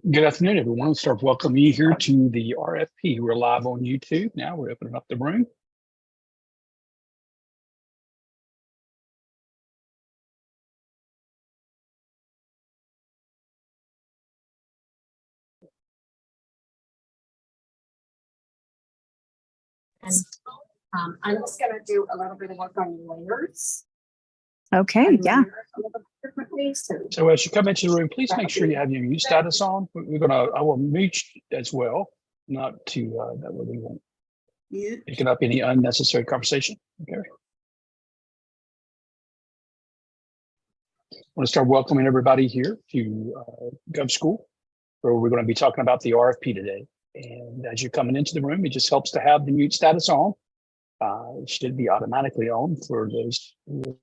Good afternoon, everyone. Let's start welcoming you here to the RFP. We're live on YouTube now. We're opening up the room. And I'm just going to do a little bit of work on layers. Okay, yeah. So as you come into the room, please make sure you have your mute status on. I will mute as well, not to, that way we won't pick up any unnecessary conversation. Okay. I want to start welcoming everybody here to Gov School, where we're going to be talking about the RFP today. And as you're coming into the room, it just helps to have the mute status on. It should be automatically on for those who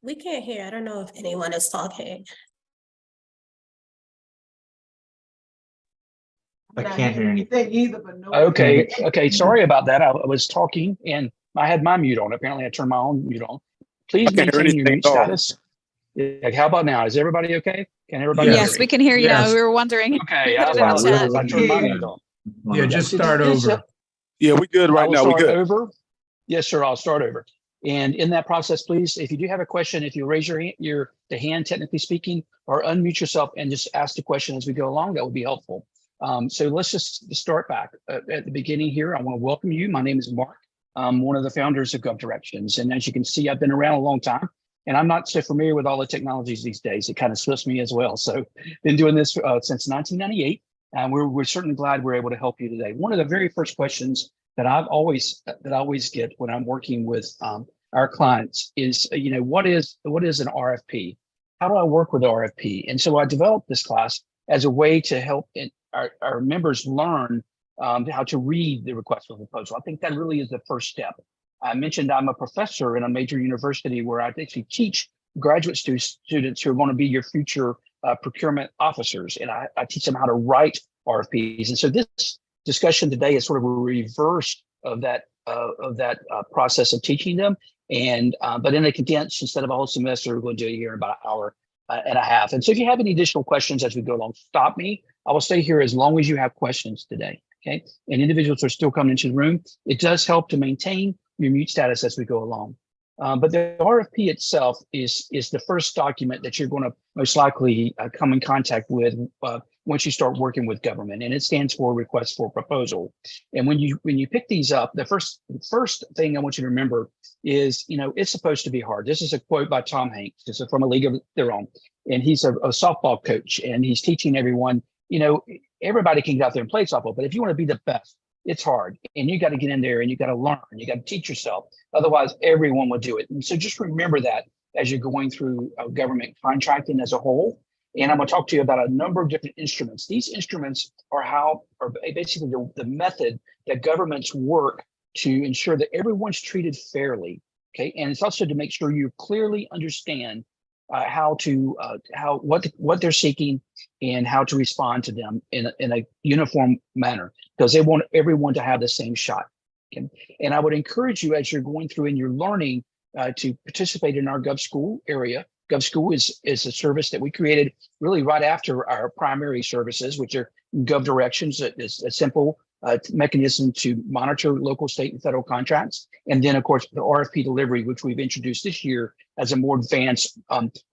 We can't hear. I don't know if anyone is talking. I can't hear anything either, but no. Okay. Sorry about that. I was talking and I had my mute on. Apparently I turned my own mute on. Please I can't hear maintain your anything mute at all. status. Yeah, how about now? Is everybody okay? Can everybody Yes, hear we me? can hear you now. Yes. We were wondering. Okay, Put I it in the apologize. chat. I turned my mute on. Yeah, just start Please, over. Yeah, we good I right will now. We start good. over. Yes, sir. I'll start over. And in that process, please, if you do have a question, if you raise the hand, technically speaking, or unmute yourself and just ask the question as we go along, that would be helpful. So let's just start back at the beginning here. I want to welcome you. My name is Mark. I'm one of the founders of GovDirections. And as you can see, I've been around a long time and I'm not so familiar with all the technologies these days. It kind of slips me as well. So been doing this since 1998. And we're certainly glad we're able to help you today. One of the very first questions that I always get when I'm working with our clients is, what is an RFP? How do I work with RFP? And so I developed this class as a way to help our members learn how to read the request for proposal. I think that really is the first step. I mentioned I'm a professor in a major university where I actually teach graduate students who are going to be your future procurement officers, and I teach them how to write RFPs. And so this discussion today is sort of a reverse of that process of teaching them, and but in a condensed, instead of a whole semester, we're going to do it here in about an hour and a half. And so if you have any additional questions as we go along, stop me. I will stay here as long as you have questions today. Okay, and individuals are still coming into the room. It does help to maintain your mute status as we go along. But the RFP itself is the first document that you're going to most likely come in contact with once you start working with government, and it stands for Request for Proposal. And when you pick these up, the first thing I want you to remember is, it's supposed to be hard. This is a quote by Tom Hanks. This is from A League of Their Own, and he's a softball coach, and he's teaching everyone. Everybody can get out there and play softball, but if you want to be the best, it's hard, and you got to get in there and you got to learn. You got to teach yourself. Otherwise, everyone will do it. And so just remember that as you're going through government contracting as a whole. And I'm going to talk to you about a number of different instruments. These instruments are basically the method that governments work to ensure that everyone's treated fairly. Okay, and it's also to make sure you clearly understand what they're seeking and how to respond to them in a uniform manner, because they want everyone to have the same shot. Okay? And I would encourage you, as you're going through and you're learning, to participate in our GovSchool area. GovSchool is a service that we created really right after our primary services, which are GovDirections. It's a simple mechanism to monitor local, state, and federal contracts. And then, of course, the RFP delivery, which we've introduced this year as a more advanced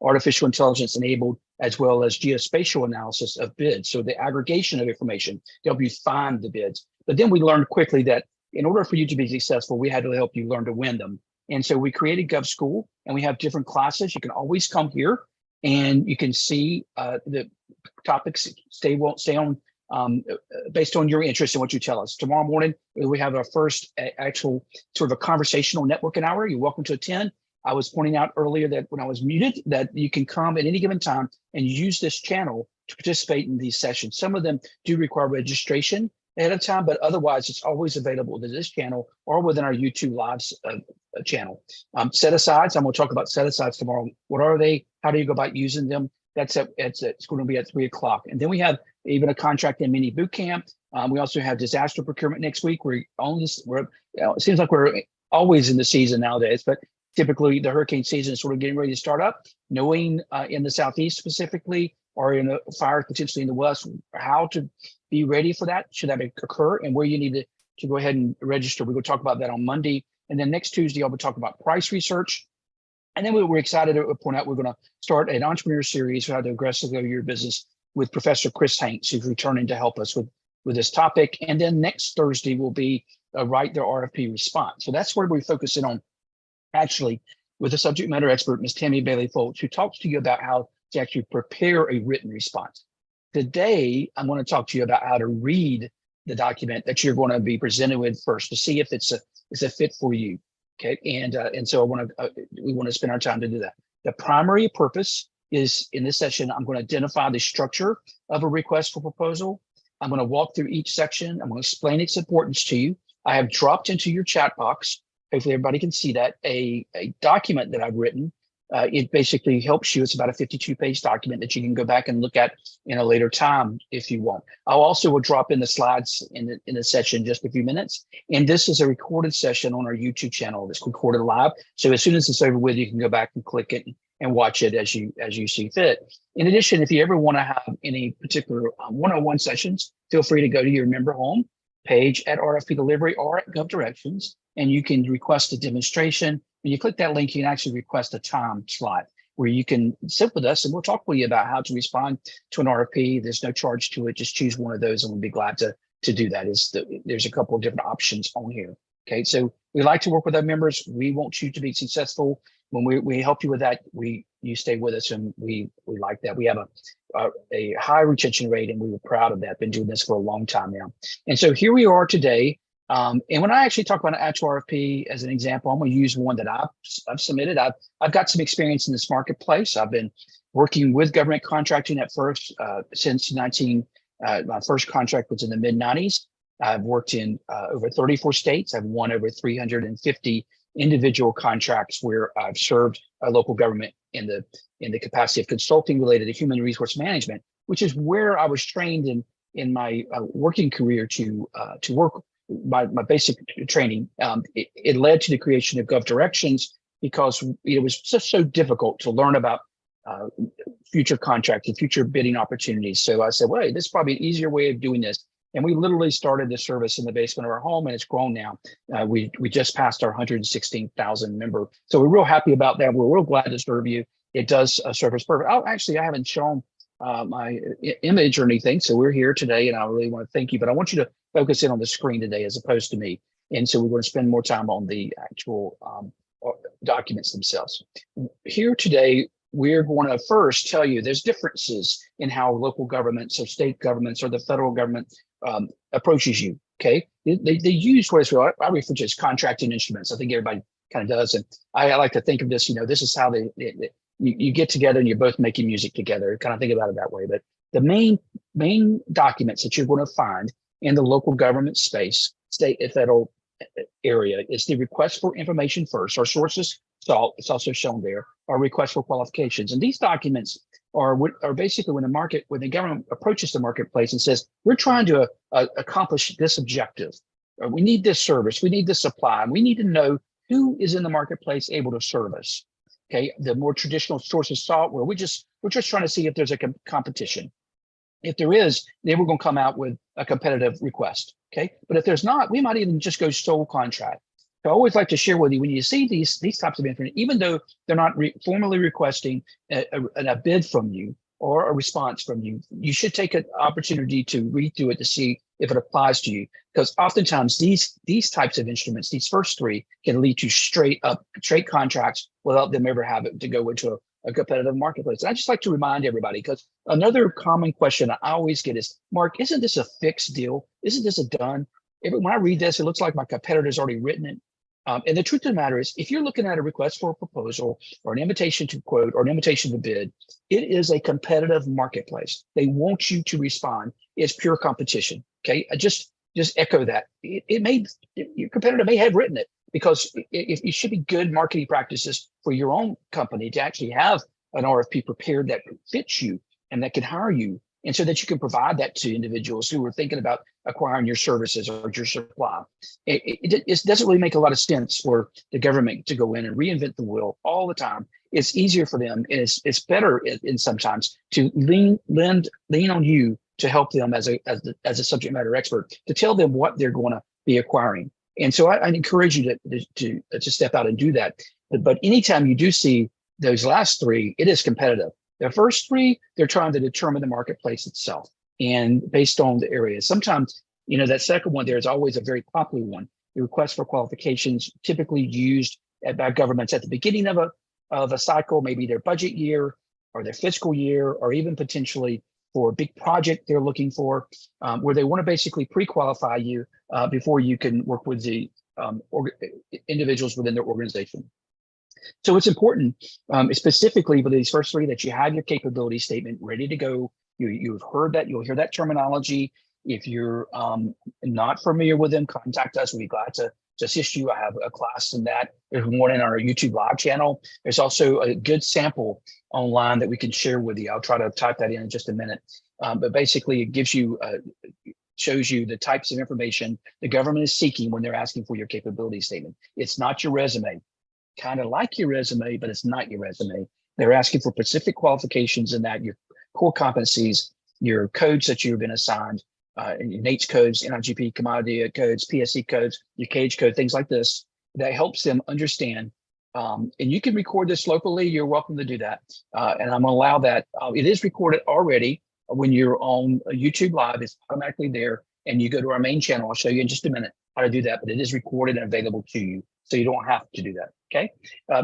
artificial intelligence enabled, as well as geospatial analysis of bids. So the aggregation of information to help you find the bids. But then we learned quickly that in order for you to be successful, we had to help you learn to win them. And so we created GovSchool, and we have different classes. You can always come here and you can see the topics stay on based on your interest in what you tell us. Tomorrow morning, we have our first actual sort of a conversational networking hour. You're welcome to attend. I was pointing out earlier that when I was muted, that you can come at any given time and use this channel to participate in these sessions. Some of them do require registration ahead of time, but otherwise it's always available to this channel or within our YouTube Lives channel. Set-asides, I'm going to talk about set-asides tomorrow. What are they? How do you go about using them? It's going to be at 3 o'clock. And then we have even a contract and mini boot camp. We also have disaster procurement next week. It seems like we're always in the season nowadays, but typically the hurricane season is sort of getting ready to start up. Knowing in the Southeast specifically, or in a fire potentially in the West, how to be ready for that, should that occur, and where you need to go ahead and register. We're going to talk about that on Monday. And then next Tuesday, I'll be talking about price research. And then we're excited to point out we're going to start an entrepreneur series for how to aggressively grow your business with Professor Chris Hanks, who's returning to help us with this topic. And then next Thursday will be write their RFP response. So that's where we're focusing on actually with a subject matter expert, Ms. Tammy Bailey Foltz, who talks to you about how to actually prepare a written response. Today, I'm going to talk to you about how to read the document that you're going to be presented with first to see if it's a fit for you. Okay, and so we want to spend our time to do that. The primary purpose is in this session, I'm going to identify the structure of a request for proposal. I'm going to walk through each section. I'm going to explain its importance to you. I have dropped into your chat box. Hopefully everybody can see that a document that I've written. It basically helps you. It's about a 52-page document that you can go back and look at in a later time if you want. I'll also will drop in the slides in the session in just a few minutes. And this is a recorded session on our YouTube channel. It's recorded live. So as soon as it's over with, you can go back and click it and watch it as you see fit. In addition, if you ever want to have any particular one-on-one sessions, feel free to go to your member home page at RFP Delivery or at Gov Directions, and you can request a demonstration. When you click that link, you can actually request a time slot where you can sit with us and we'll talk with you about how to respond to an RFP. There's no charge to it. Just choose one of those and we'll be glad to do that. There's a couple of different options on here. Okay, so we like to work with our members. We want you to be successful. When we help you with that, you stay with us, and we like that. We have a high retention rate, and we were proud of that. Been doing this for a long time now. And so here we are today. And when I actually talk about an actual RFP as an example, I'm going to use one that I've submitted. I've got some experience in this marketplace. I've been working with government contracting at first since my first contract was in the mid-90s. I've worked in over 34 states. I've won over 350 individual contracts where I've served a local government in the capacity of consulting related to human resource management, which is where I was trained in my working career to work. My basic training. It led to the creation of Gov Directions because it was just so difficult to learn about future contracting, future bidding opportunities. So I said, well, hey, this is probably an easier way of doing this. And we literally started the service in the basement of our home, and it's grown now. We just passed our 116,000 member. So we're real happy about that. We're real glad to serve you. It does serve us perfect. Oh, actually, I haven't shown my image or anything. So we're here today, and I really want to thank you. But I want you to focus in on the screen today as opposed to me. And so we're going to spend more time on the actual documents themselves. Here today, we're going to first tell you there's differences in how local governments or state governments or the federal government approaches you. Okay, they use what I refer to as contracting instruments. I think everybody kind of does, and I like to think of this. This is how you get together and you're both making music together. Kind of think about it that way. But the main documents that you're going to find in the local government space, state and federal area, is the request for information first. Our sources, so it's also shown there, our request for qualifications. And these documents are basically when the government approaches the marketplace and says, we're trying to accomplish this objective. We need this service. We need this supply. And we need to know who is in the marketplace able to serve us. Okay, the more traditional sources sought, where we're just trying to see if there's a competition. If there is, then we're going to come out with a competitive request. Okay, but if there's not, we might even just go sole contract. So I always like to share with you when you see these types of information, even though they're not formally requesting a bid from you or a response from you, you should take an opportunity to read through it to see if it applies to you. Because oftentimes these types of instruments, these first three, can lead to straight contracts without them ever having to go into a competitive marketplace. And I just like to remind everybody, because another common question I always get is, Mark, isn't this a fixed deal? Isn't this a done? When I read this, it looks like my competitor's already written it. And the truth of the matter is, if you're looking at a request for a proposal or an invitation to quote or an invitation to bid, it is a competitive marketplace. They want you to respond. It's pure competition. Okay, I just echo that. Your competitor may have written it, because it should be good marketing practices for your own company to actually have an RFP prepared that fits you and that can hire you, and so that you can provide that to individuals who are thinking about acquiring your services or your supply. It doesn't really make a lot of sense for the government to go in and reinvent the wheel all the time. It's easier for them, and it's better in sometimes to lean on you to help them as a subject matter expert, to tell them what they're going to be acquiring. And so I encourage you to step out and do that. But anytime you do see those last three, it is competitive. The first three, they're trying to determine the marketplace itself and based on the area. Sometimes, that second one, there's always a very popular one. The request for qualifications typically used about governments at the beginning of a cycle, maybe their budget year or their fiscal year, or even potentially for a big project they're looking for, where they want to basically pre-qualify you before you can work with the individuals within their organization. So it's important, specifically for these first three, that you have your capability statement ready to go. You've heard that, you'll hear that terminology. If you're not familiar with them, contact us. We'd be glad to assist you. I have a class in that. There's one in our YouTube live channel. There's also a good sample online that we can share with you. I'll try to type that in just a minute. But basically, it gives you, shows you the types of information the government is seeking when they're asking for your capability statement. It's not your resume. Kind of like your resume, but it's not your resume. They're asking for specific qualifications in that, your core competencies, your codes that you've been assigned, your NAICS codes, NIGP commodity codes, PSE codes, your CAGE code, things like this, that helps them understand. And you can record this locally. You're welcome to do that. And I'm gonna allow that. It is recorded already when you're on YouTube Live. It's automatically there. And you go to our main channel. I'll show you in just a minute how to do that, but it is recorded and available to you. So you don't have to do that, okay?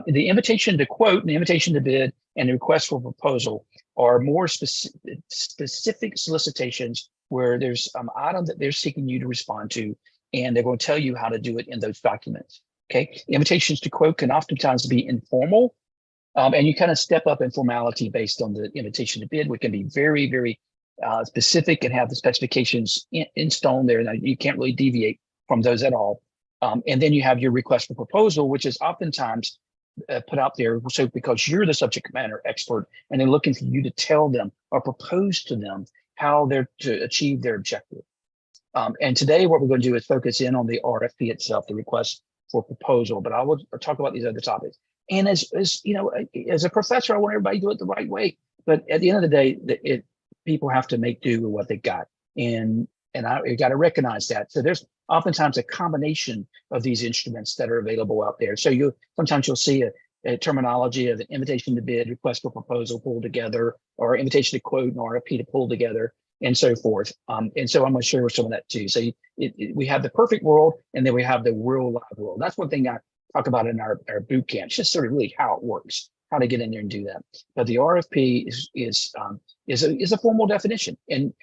The invitation to quote and the invitation to bid and the request for proposal are more specific solicitations where there's an item that they're seeking you to respond to, and they're going to tell you how to do it in those documents, okay? Invitations to quote can oftentimes be informal, and you kind of step up in formality based on the invitation to bid, which can be very, very specific and have the specifications in stone there. Now, you can't really deviate from those at all. And then you have your request for proposal, which is oftentimes put out there. So because you're the subject matter expert and they're looking for you to tell them or propose to them how they're to achieve their objective. And today what we're going to do is focus in on the RFP itself, the request for proposal, but I will talk about these other topics. And as you know, as a professor, I want everybody to do it the right way. But at the end of the day, people have to make do with what they got. And you got to recognize that. So there's oftentimes a combination of these instruments that are available out there. So sometimes you'll see a terminology of an invitation to bid, request for proposal pulled together, or invitation to quote and RFP to pull together, and so forth. And so I'm going to share some of that too. So we have the perfect world, and then we have the real live world. That's one thing I talk about in our boot camp. It's just sort of really how it works, how to get in there and do that. But the RFP is a formal definition, and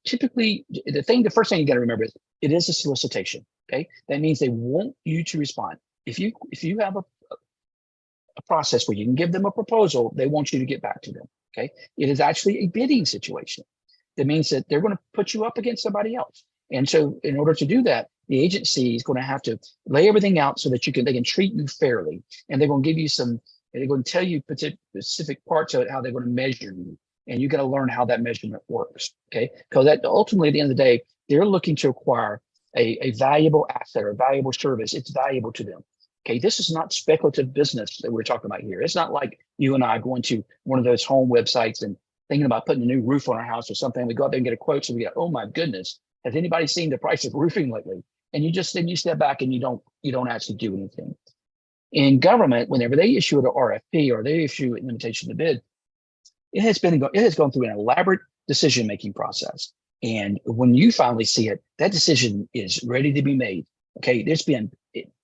typically the first thing you got to remember is it is a solicitation. Okay, that means they want you to respond. If you have a process where you can give them a proposal, they want you to get back to them. Okay, it is actually a bidding situation. That means that they're going to put you up against somebody else, and so in order to do that, the agency is going to have to lay everything out so that they can treat you fairly, and they're going to give you they're going to tell you specific parts of it, how they're going to measure you, and you got to learn how that measurement works. Okay, because ultimately at the end of the day, they're looking to acquire a valuable asset or a valuable service. It's valuable to them. Okay, this is not speculative business that we're talking about here. It's not like you and I going to one of those home websites and thinking about putting a new roof on our house or something. We go out there and get a quote, so we go, oh my goodness, has anybody seen the price of roofing lately? And then you step back and you don't actually do anything. In government, whenever they issue an RFP or they issue an invitation to bid, it has gone through an elaborate decision-making process. And when you finally see it, that decision is ready to be made. Okay, there's been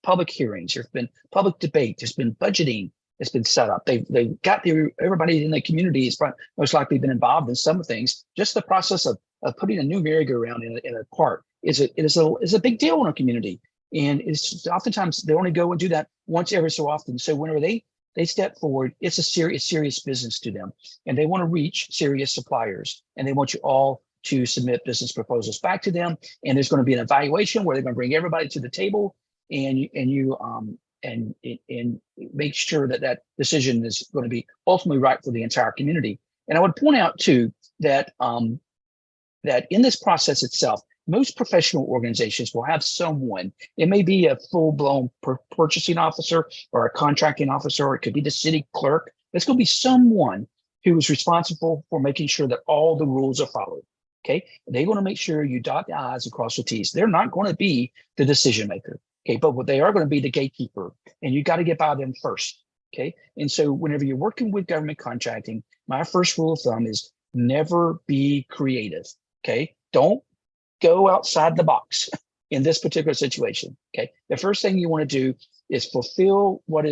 public hearings, there's been public debate, there's been budgeting that's been set up. They've got everybody in the community is most likely been involved in some things. Just the process of putting a new merry-go-round in a park is a big deal in a community. And it's oftentimes they only go and do that once every so often. So whenever they step forward, it's a serious business to them, and they want to reach serious suppliers, and they want you all to submit business proposals back to them. And there's going to be an evaluation where they're going to bring everybody to the table, and make sure that decision is going to be ultimately right for the entire community. And I would point out too that that in this process itself, most professional organizations will have someone. It may be a full-blown purchasing officer or a contracting officer, or it could be the city clerk. It's going to be someone who is responsible for making sure that all the rules are followed. Okay, they're going to make sure you dot the I's and cross the T's. They're not going to be the decision maker. Okay, but what they are going to be the gatekeeper, and you got to get by them first. Okay, and so whenever you're working with government contracting, my first rule of thumb is never be creative. Okay, don't go outside the box in this particular situation. Okay, the first thing you want to do is fulfill what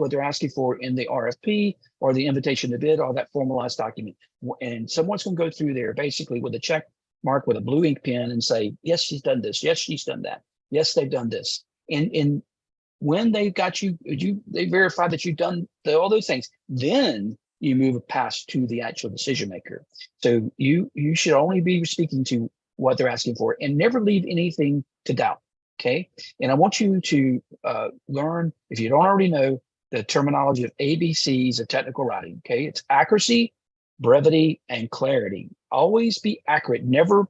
they're asking for in the RFP or the invitation to bid or that formalized document. And someone's going to go through there basically with a check mark with a blue ink pen and say, yes, she's done this. Yes, she's done that. Yes, they've done this. And when they've got they verify that you've done all those things, then you move past to the actual decision maker. So you should only be speaking to what they're asking for and never leave anything to doubt. Okay. And I want you to learn, if you don't already know, the terminology of ABCs of technical writing. Okay. It's accuracy, brevity, and clarity. Always be accurate. Never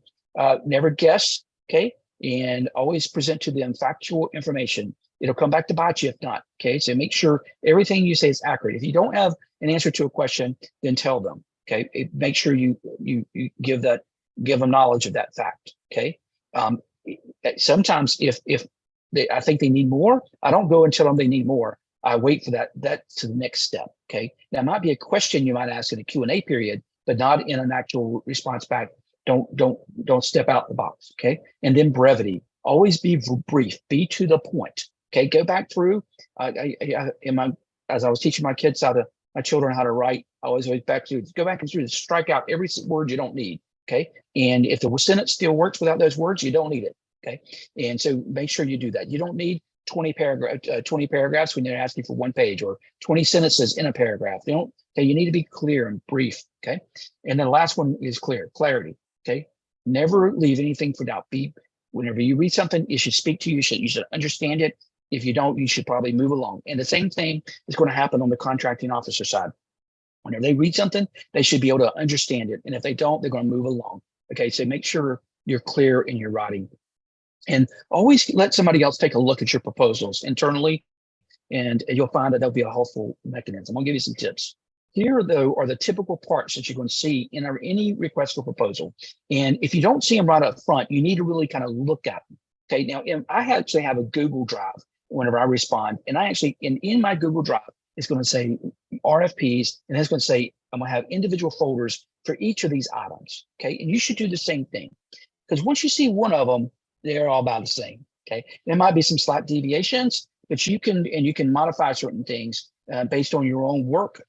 guess. Okay. And always present to them factual information. It'll come back to bite you if not. Okay. So make sure everything you say is accurate. If you don't have an answer to a question, then tell them. Okay. Make sure you give them knowledge of that fact. Okay. Sometimes if I think they need more, I don't go and tell them they need more. I wait for that to the next step. Okay. That might be a question you might ask in a Q&A period, but not in an actual response back. Don't step out the box. Okay. And then brevity. Always be brief. Be to the point. Okay. Go back through. As I was teaching my children how to write, I always back through. Go back and through. Strike out every word you don't need. Okay. And if the sentence still works without those words, you don't need it. Okay. And so make sure you do that. You don't need 20 paragraphs when they're asking for one page or 20 sentences in a paragraph. You need to be clear and brief. Okay. And then the last one is clarity. Okay. Never leave anything for doubt. Whenever you read something, it should speak to you. You should understand it. If you don't, you should probably move along. And the same thing is going to happen on the contracting officer side. Whenever they read something, they should be able to understand it. And if they don't, they're going to move along. Okay. So make sure you're clear in your writing. And always let somebody else take a look at your proposals internally, and you'll find that there'll be a helpful mechanism. I'll give you some tips. Here, though, are the typical parts that you're going to see in any request for proposal. And if you don't see them right up front, you need to really kind of look at them. Okay, now I actually have a Google Drive whenever I respond, and I actually, in my Google Drive, it's going to say RFPs, and it's going to say I'm going to have individual folders for each of these items. Okay, and you should do the same thing, because once you see one of them, they're all about the same. Okay, there might be some slight deviations, but you can modify certain things based on your own work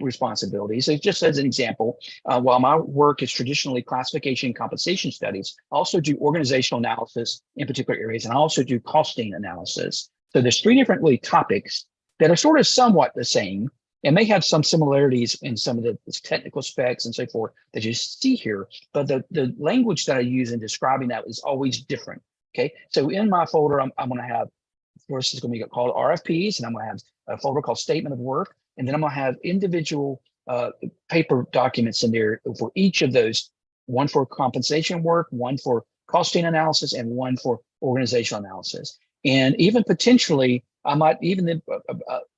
responsibilities. So just as an example, while my work is traditionally classification and compensation studies, I also do organizational analysis in particular areas, and I also do costing analysis. So there's 3 different topics that are sort of somewhat the same and may have some similarities in some of the technical specs and so forth that you see here, but the language that I use in describing that is always different. Okay, so in my folder, I'm going to have, first it's going to be called RFPs, and I'm going to have a folder called Statement of Work, and then I'm going to have individual paper documents in there for each of those, one for compensation work, one for costing analysis, and one for organizational analysis. And even potentially, I might even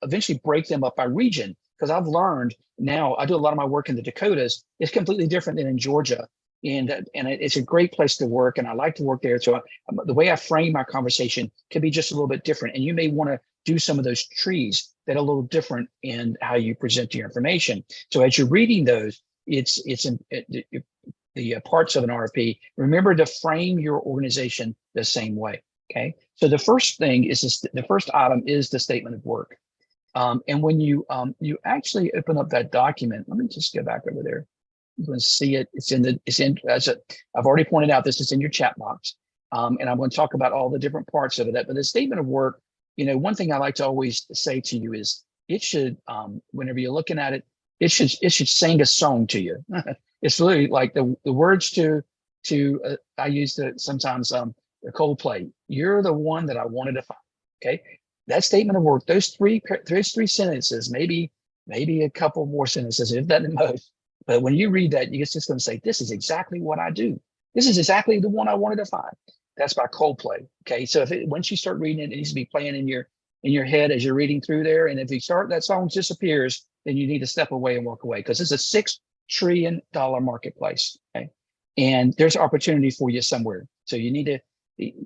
eventually break them up by region, because I've learned now, I do a lot of my work in the Dakotas. It's completely different than in Georgia. And it's a great place to work, and I like to work there. So the way I frame my conversation can be just a little bit different. And you may want to do some of those trees that are a little different in how you present your information. So as you're reading those, the parts of an RFP, remember to frame your organization the same way. Okay, so the first thing is the first item is the statement of work, and when you actually open up that document, let me just go back over there. You can see it. I've already pointed out this is in your chat box, and I'm going to talk about all the different parts of it. But the statement of work, one thing I like to always say to you is it should, whenever you're looking at it, it should sing a song to you. It's literally like the words to I use sometimes. The Coldplay, you're the one that I wanted to find. Okay, that statement of work, those three sentences, maybe a couple more sentences, if that the most. But when you read that, you're just going to say, "This is exactly what I do. This is exactly the one I wanted to find." That's by Coldplay. Okay, so once you start reading it, it needs to be playing in your head as you're reading through there. And if that song disappears, then you need to step away and walk away, because it's a $6 trillion marketplace. Okay, and there's opportunity for you somewhere. So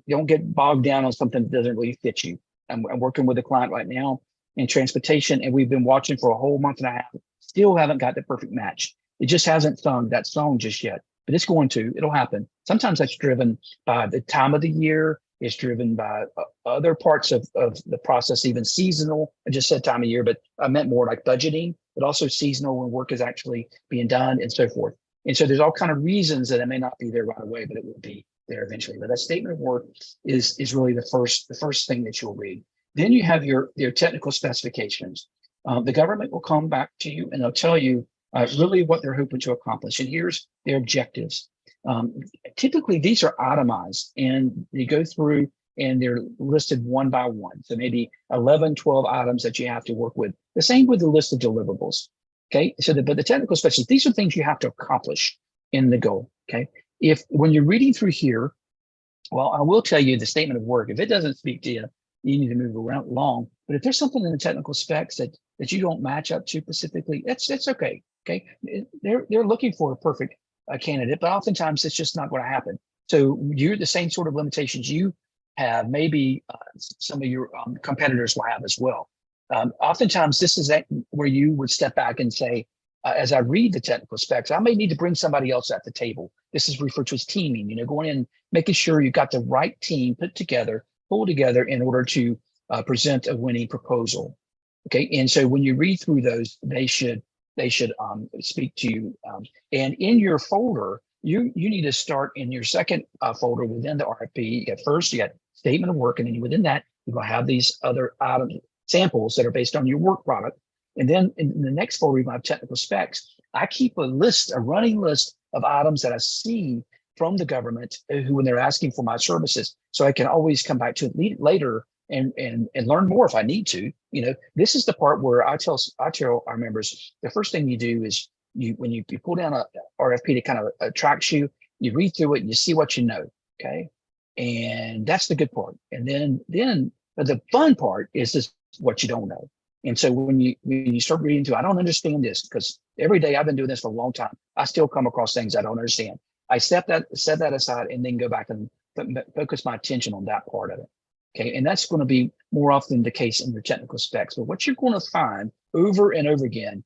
don't get bogged down on something that doesn't really fit you. I'm working with a client right now in transportation, and we've been watching for a whole month and a half. Still haven't got the perfect match. It just hasn't sung that song just yet, but it's going to. It'll happen. Sometimes that's driven by the time of the year. is driven by other parts of the process, even seasonal. I just said time of year, but I meant more like budgeting, but also seasonal when work is actually being done and so forth. And so there's all kind of reasons that it may not be there right away, but it will be there eventually. But that statement of work is really the first thing that you'll read. Then you have your technical specifications. The government will come back to you and they'll tell you really what they're hoping to accomplish. And here's their objectives. Typically, these are itemized and they go through and they're listed one by one. So maybe 11, 12 items that you have to work with. The same with the list of deliverables. Okay, so but the technical specifications, these are things you have to accomplish in the goal. Okay, when you're reading through here, well, I will tell you the statement of work. If it doesn't speak to you, you need to move around long. But if there's something in the technical specs that you don't match up to specifically, that's okay. Okay, they're looking for a perfect candidate, but oftentimes it's just not going to happen. So you're the same sort of limitations you have, maybe some of your competitors will have as well. Oftentimes this is where you would step back and say, as I read the technical specs, I may need to bring somebody else at the table. This is referred to as teaming, going in, making sure you've got the right team pulled together in order to present a winning proposal. Okay, and so when you read through those, they should speak to you. And in your folder, you need to start in your second folder within the RFP. You got statement of work, and then within that, you're going to have these other items, samples that are based on your work product. And then in the next folder, you have technical specs. I keep a running list of items that I see from the government when they're asking for my services. So I can always come back to it later and learn more if I need to. This is the part where I tell our members, the first thing you do is when you pull down a RFP that kind of attracts you, you read through it and you see what you know. Okay. And that's the good part. And then the fun part is just what you don't know. And so when you start reading through, I don't understand this, because every day I've been doing this for a long time. I still come across things I don't understand. I set that aside and then go back and focus my attention on that part of it. Okay, and that's going to be more often the case in your technical specs. But what you're going to find over and over again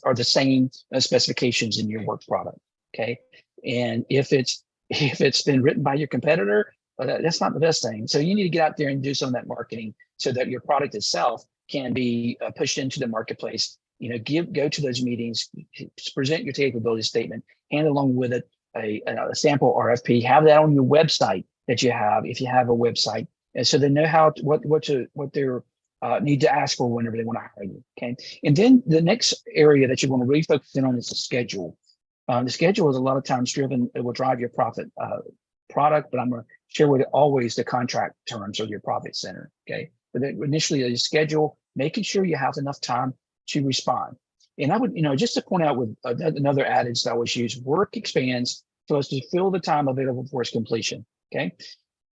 are the same specifications in your work product. Okay, and if it's been written by your competitor, that's not the best thing. So you need to get out there and do some of that marketing so that your product itself can be pushed into the marketplace. Go to those meetings, present your capability statement, and along with it a sample RFP. Have that on your website that you have, if you have a website, and so they know what they need to ask for whenever they want to hire you. Okay, and then the next area that you want to really focus in on is the schedule. The schedule is a lot of times driven; it will drive your profit product, but I'm going to share with it always the contract terms of your profit center. Okay, but initially the schedule, making sure you have enough time to respond. And I would, just to point out with another adage that I always use, work expands so as to fill the time available for its completion. Okay.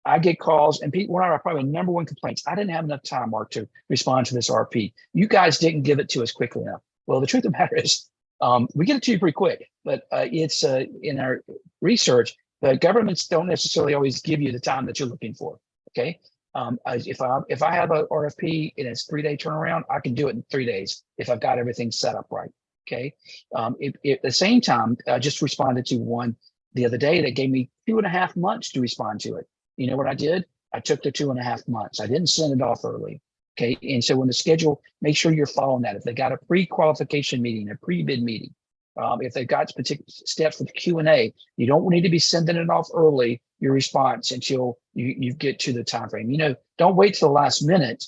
I get calls, and one of our probably number one complaints, I didn't have enough time, Mark, to respond to this RFP. You guys didn't give it to us quickly enough. Well, the truth of the matter is, we get it to you pretty quick, but it's in our research, the governments don't necessarily always give you the time that you're looking for. Okay. If I have an RFP and it's 3-day turnaround, I can do it in 3 days if I've got everything set up right. Okay. At the same time, I just responded to one the other day that gave me 2.5 months to respond to it. You know what I did? I took the 2.5 months. I didn't send it off early. Okay. And so when the schedule, make sure you're following that. If they got a pre-qualification meeting, a pre-bid meeting, if they've got particular steps with Q&A, you don't need to be sending it off early, your response, until you get to the time frame. Don't wait till the last minute,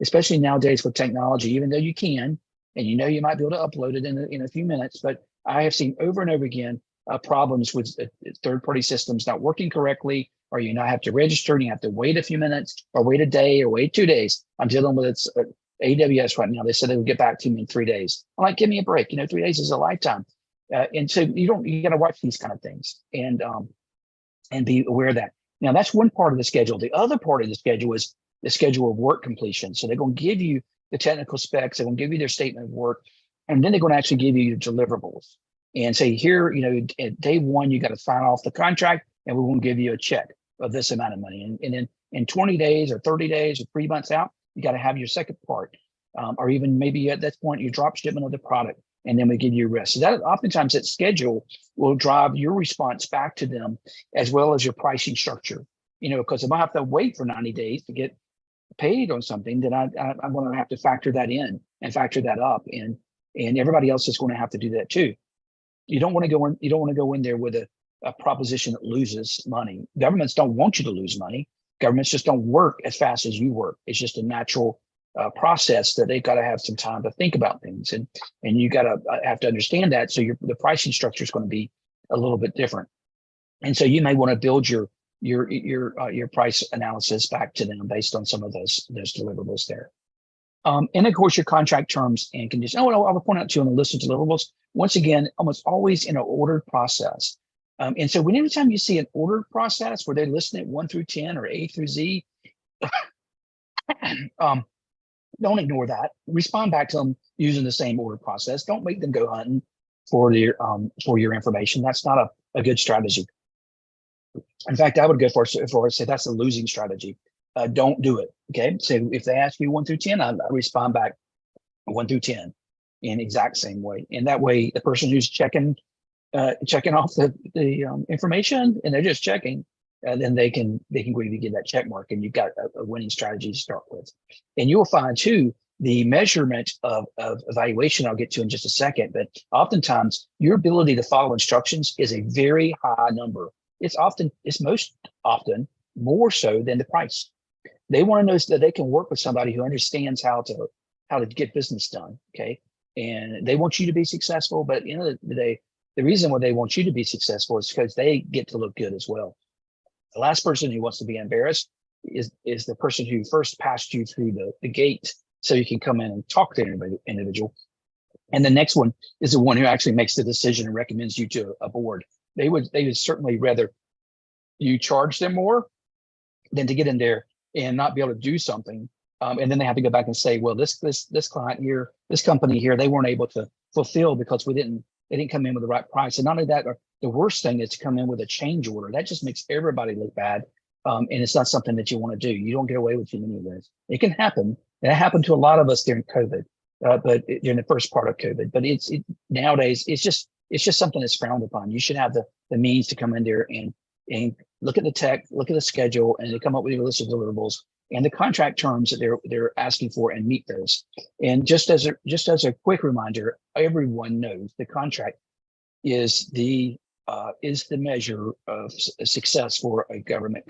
especially nowadays with technology, even though you can, and you might be able to upload it in a few minutes. But I have seen over and over again problems with third-party systems not working correctly, or you not have to register and you have to wait a few minutes or wait a day or wait 2 days. I'm dealing with AWS right now. They said they would get back to me in 3 days. I'm like, give me a break. 3 days is a lifetime. And so you got to watch these kind of things and be aware of that. Now that's one part of the schedule. The other part of the schedule is the schedule of work completion. So they're going to give you the technical specs. They're going to give you their statement of work, and then they're going to actually give you your deliverables and say, here, at day one, you got to sign off the contract and we won't give you a check of this amount of money. And then in 20 days or 30 days or 3 months out, you got to have your second part. Or even maybe at that point, you drop shipment of the product and then we give you a rest. So that oftentimes that schedule will drive your response back to them as well as your pricing structure. because if I have to wait for 90 days to get paid on something, then I'm going to have to factor that in and factor that up, and everybody else is going to have to do that too. You don't want to go in. You don't want to go in there with a proposition that loses money. Governments don't want you to lose money. Governments just don't work as fast as you work. It's just a natural process that they've got to have some time to think about things, and you got to have to understand that. So the pricing structure is going to be a little bit different, and so you may want to build your price analysis back to them based on some of those deliverables there. And of course, your contract terms and conditions. Oh, I would point out to you on the list of deliverables, once again, almost always in an ordered process. And so whenever time you see an ordered process where they're listing it 1 through 10 or A through Z, don't ignore that. Respond back to them using the same order process. Don't make them go hunting for your information. That's not a good strategy. In fact, I would go for say that's a losing strategy. Don't do it. Okay. So if they ask you 1 through 10, I respond back 1 through 10 in exact same way. And that way, the person who's checking off the information and they're just checking, then they can really get that check mark, and you've got a winning strategy to start with. And you'll find too, the measurement of evaluation I'll get to in just a second, but oftentimes your ability to follow instructions is a very high number. It's most often more so than the price. They want to know that they can work with somebody who understands how to get business done. Okay. And they want you to be successful, but at the end of the day, the reason why they want you to be successful is because they get to look good as well. The last person who wants to be embarrassed is the person who first passed you through the gate so you can come in and talk to an individual. And the next one is the one who actually makes the decision and recommends you to a board. They would certainly rather you charge them more than to get in there and not be able to do something. And then they have to go back and say, well, this client here, this company here, they weren't able to fulfill because they didn't come in with the right price. And not only that, the worst thing is to come in with a change order. That just makes everybody look bad. And it's not something that you want to do. You don't get away with too many of those. It can happen. That happened to a lot of us during COVID, but during the first part of COVID. But nowadays, it's just something that's frowned upon. You should have the means to come in there and look at the tech, look at the schedule, and they come up with your list of deliverables and the contract terms that they're asking for, and meet those. And just as a quick reminder, everyone knows the contract is the measure of success for a government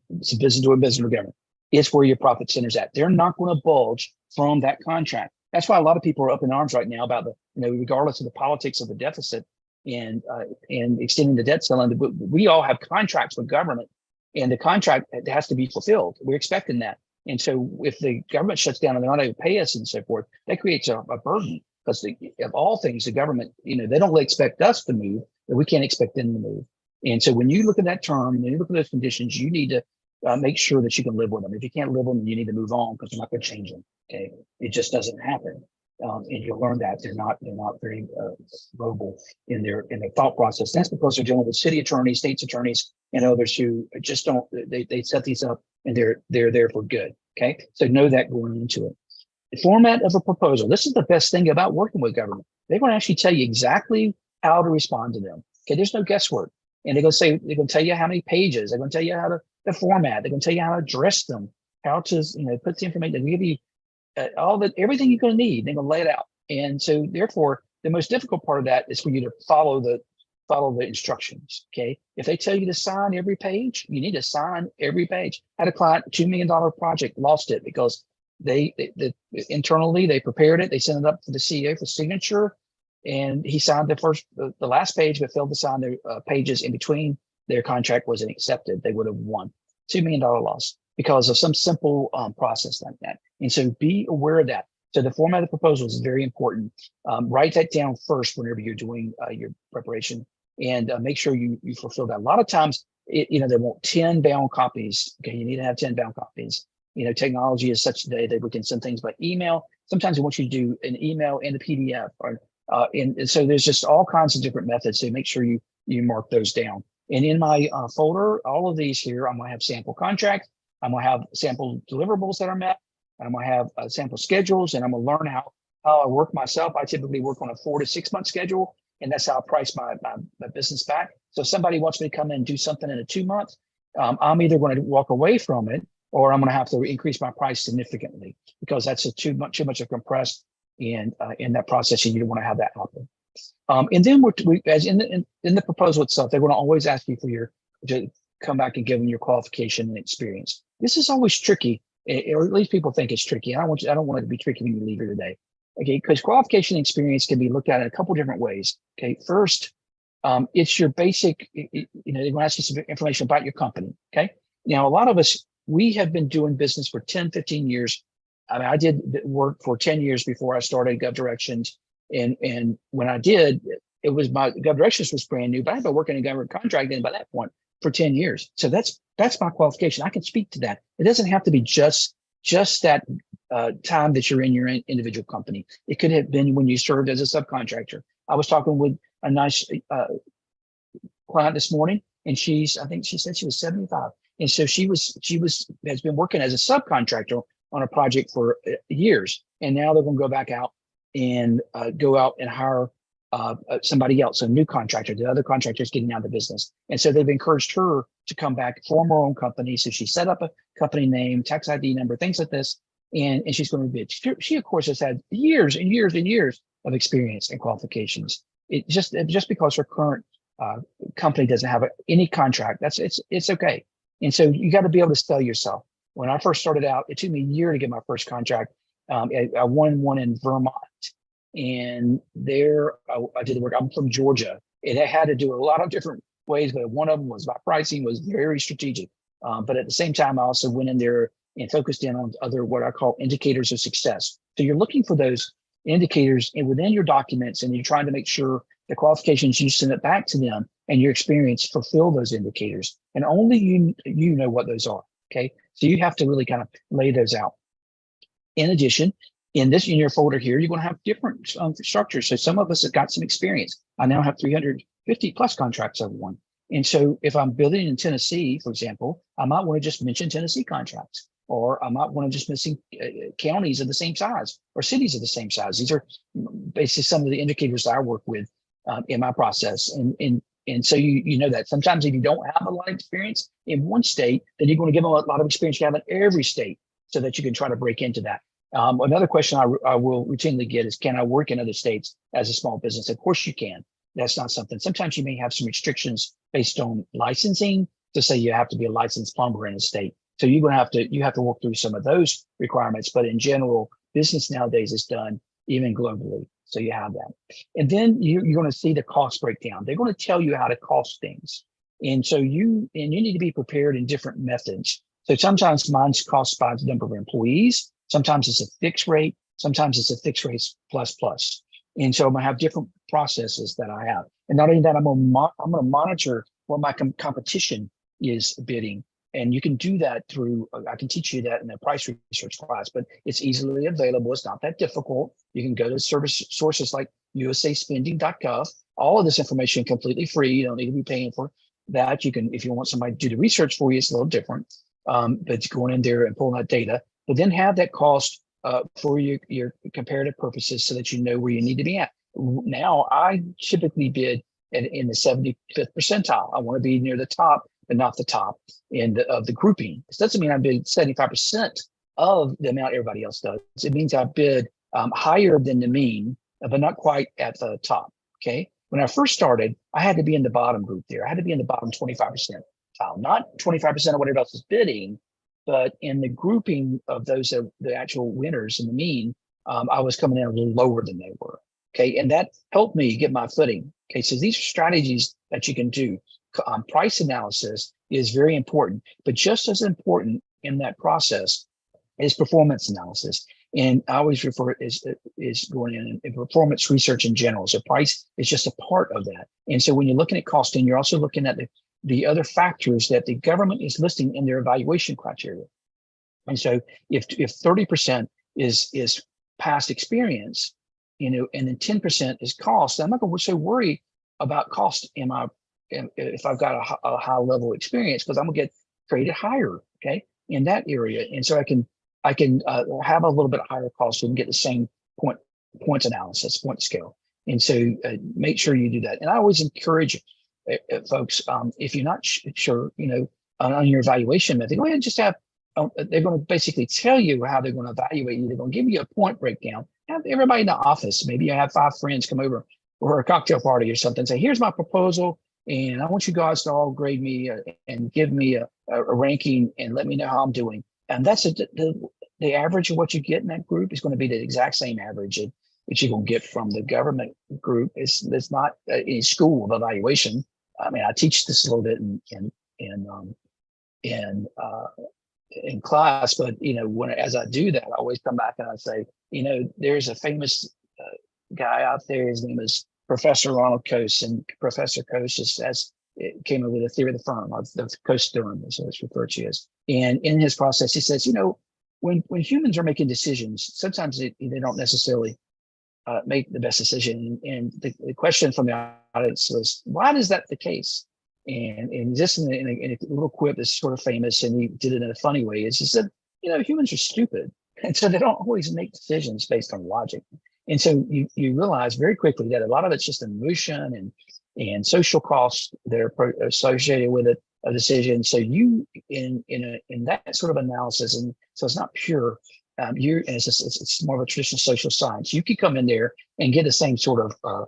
it's a business or government. It's where your profit center's at. They're not going to budge from that contract. That's why a lot of people are up in arms right now about regardless of the politics of the deficit and extending the debt ceiling. We all have contracts with government, and the contract has to be fulfilled. We're expecting that. And so if the government shuts down and they're not able to pay us and so forth, that creates a burden, because of all things, the government, they don't really expect us to move, but we can't expect them to move. And so when you look at that term and you look at those conditions, you need to make sure that you can live with them. If you can't live with them, you need to move on, because they're not going to change them. Okay, it just doesn't happen. And you'll learn that they're not very global in their thought process. That's because they're dealing with city attorneys, states attorneys, and others who just don't. They set these up and they're there for good. Okay, so know that going into it. The format of a proposal. This is the best thing about working with government. They're going to actually tell you exactly how to respond to them. Okay, there's no guesswork, and they're going to tell you how many pages. They're going to tell you how to the format. They're going to tell you how to address them, how to put the information. They give you everything you're going to need. They're going to lay it out. And so therefore, the most difficult part of that is for you to follow the instructions. Okay. If they tell you to sign every page, you need to sign every page. Had a client, $2 million project, lost it because internally they prepared it. They sent it up to the CEO for signature, and he signed the last page, but failed to sign the pages in between. Their contract wasn't accepted. They would have won. $2 million loss because of some simple process like that. And so be aware of that. So the format of the proposal is very important. Write that down first whenever you're doing your preparation, and make sure you fulfill that. A lot of times, they want 10 bound copies. Okay, you need to have 10 bound copies. Technology is such today that we can send things by email. Sometimes they want you to do an email and a PDF, and so there's just all kinds of different methods. So make sure you mark those down. And in my folder, all of these here, I'm going to have sample contracts. I'm going to have sample deliverables that are met. I'm going to have sample schedules, and I'm going to learn how I work myself. I typically work on a 4 to 6 month schedule, and that's how I price my business back. So if somebody wants me to come in and do something in a 2 month, I'm either going to walk away from it or I'm going to have to increase my price significantly because that's too much of compressed in that process, and you don't want to have that happen. And then as in the proposal itself, they're going to always ask you to come back and give them your qualification and experience. This is always tricky, or at least people think it's tricky. I don't want it to be tricky when you leave here today. Okay, because qualification and experience can be looked at in a couple different ways. Okay, first, it's your basic, they're going to ask you some information about your company. Okay, now a lot of us, we have been doing business for 10, 15 years. I mean, I did work for 10 years before I started Gov Directions. And when I did, it was my Gov Directions was brand new, but I've been working in government contracting by that point for 10 years. So that's my qualification. I can speak to that. It doesn't have to be just that time that you're in your individual company. It could have been when you served as a subcontractor. I was talking with a nice client this morning, and I think she said she was 75. And so she has been working as a subcontractor on a project for years. And now they're going to go back out and hire somebody else, a new contractor. The other contractor's getting out of the business. And so they've encouraged her to come back, form her own company. So she set up a company name, tax ID number, things like this. And she's going to bid. She, of course, has had years and years and years of experience and qualifications. It just because her current company doesn't have any contract, it's okay. And so you got to be able to sell yourself. When I first started out, it took me a year to get my first contract. I won one in Vermont, and there I did the work. I'm from Georgia. It had to do a lot of different ways, but one of them was my pricing was very strategic. But at the same time, I also went in there and focused in on other what I call indicators of success. So you're looking for those indicators within your documents, and you're trying to make sure the qualifications you send it back to them and your experience fulfill those indicators. And only you know what those are. Okay, so you have to really kind of lay those out. In addition, in your folder here, you're going to have different structures. So some of us have got some experience. I now have 350 plus contracts I've won. And so if I'm building in Tennessee, for example, I might want to just mention Tennessee contracts, or I might want to just mention counties of the same size or cities of the same size. These are basically some of the indicators that I work with in my process. And so you know that sometimes if you don't have a lot of experience in one state, then you're going to give them a lot of experience you have in every state so that you can try to break into that. Another question I will routinely get is, can I work in other states as a small business? Of course you can. That's not something. Sometimes you may have some restrictions based on licensing to say you have to be a licensed plumber in a state. So you have to work through some of those requirements. But in general, business nowadays is done even globally. So you have that. And then you're going to see the cost breakdown. They're going to tell you how to cost things. And so you need to be prepared in different methods. So sometimes mine's cost by the number of employees. Sometimes it's a fixed rate. Sometimes it's a fixed rate plus. And so I'm going to have different processes that I have. And not only that, I'm going to monitor what my competition is bidding. And you can do that through, I can teach you that in a price research class, but it's easily available. It's not that difficult. You can go to service sources like usaspending.gov. All of this information completely free. You don't need to be paying for that. You can, if you want somebody to do the research for you, it's a little different. But going in there and pulling that data, but then have that cost for your comparative purposes so that you know where you need to be at. Now, I typically bid in the 75th percentile. I want to be near the top, but not the top of the grouping. This doesn't mean I bid 75% of the amount everybody else does. It means I bid higher than the mean, but not quite at the top. Okay. When I first started, I had to be in the bottom group there. I had to be in the bottom 25%, not 25% of what everybody else is bidding, but in the grouping of those the actual winners in the mean, I was coming in a little lower than they were. Okay, and that helped me get my footing. Okay, so these are strategies that you can do. Price analysis is very important, but just as important in that process is performance analysis. And I always refer it as going in performance research in general. So price is just a part of that. And so when you're looking at costing, you're also looking at the other factors that the government is listing in their evaluation criteria. And so if 30% is past experience, and then 10% is cost, I'm not going to so worry about cost if I've got a high level experience, because I'm going to get traded higher, okay, in that area. And so I can have a little bit higher cost and get the same point analysis, point scale. And so make sure you do that. And I always encourage folks, if you're not sure, on your evaluation method, go ahead and just have, they're going to basically tell you how they're going to evaluate you. They're going to give you a point breakdown. Have everybody in the office, maybe you have 5 friends come over for a cocktail party or something, say, here's my proposal, and I want you guys to all grade me and give me a ranking and let me know how I'm doing. And that's the average of what you get in that group is going to be the exact same average that you're going to get from the government group. It's not any school of evaluation. I mean, I teach this a little bit in class, but as I do that, I always come back and I say, there's a famous guy out there. His name is Professor Ronald Coase, and Professor Coase came up with a theory of the firm, or the Coase theorem, as it's referred to as. And in his process, he says, when humans are making decisions, sometimes they don't necessarily make the best decision. And the question from the audience was, why is that the case? And just in a little quip that's sort of famous, and he did it in a funny way, is he said, humans are stupid. And so they don't always make decisions based on logic. And so you realize very quickly that a lot of it's just emotion and social costs that are associated with it, a decision. So you in that sort of analysis, and so it's not pure. It's more of a traditional social science. You could come in there and get the same sort of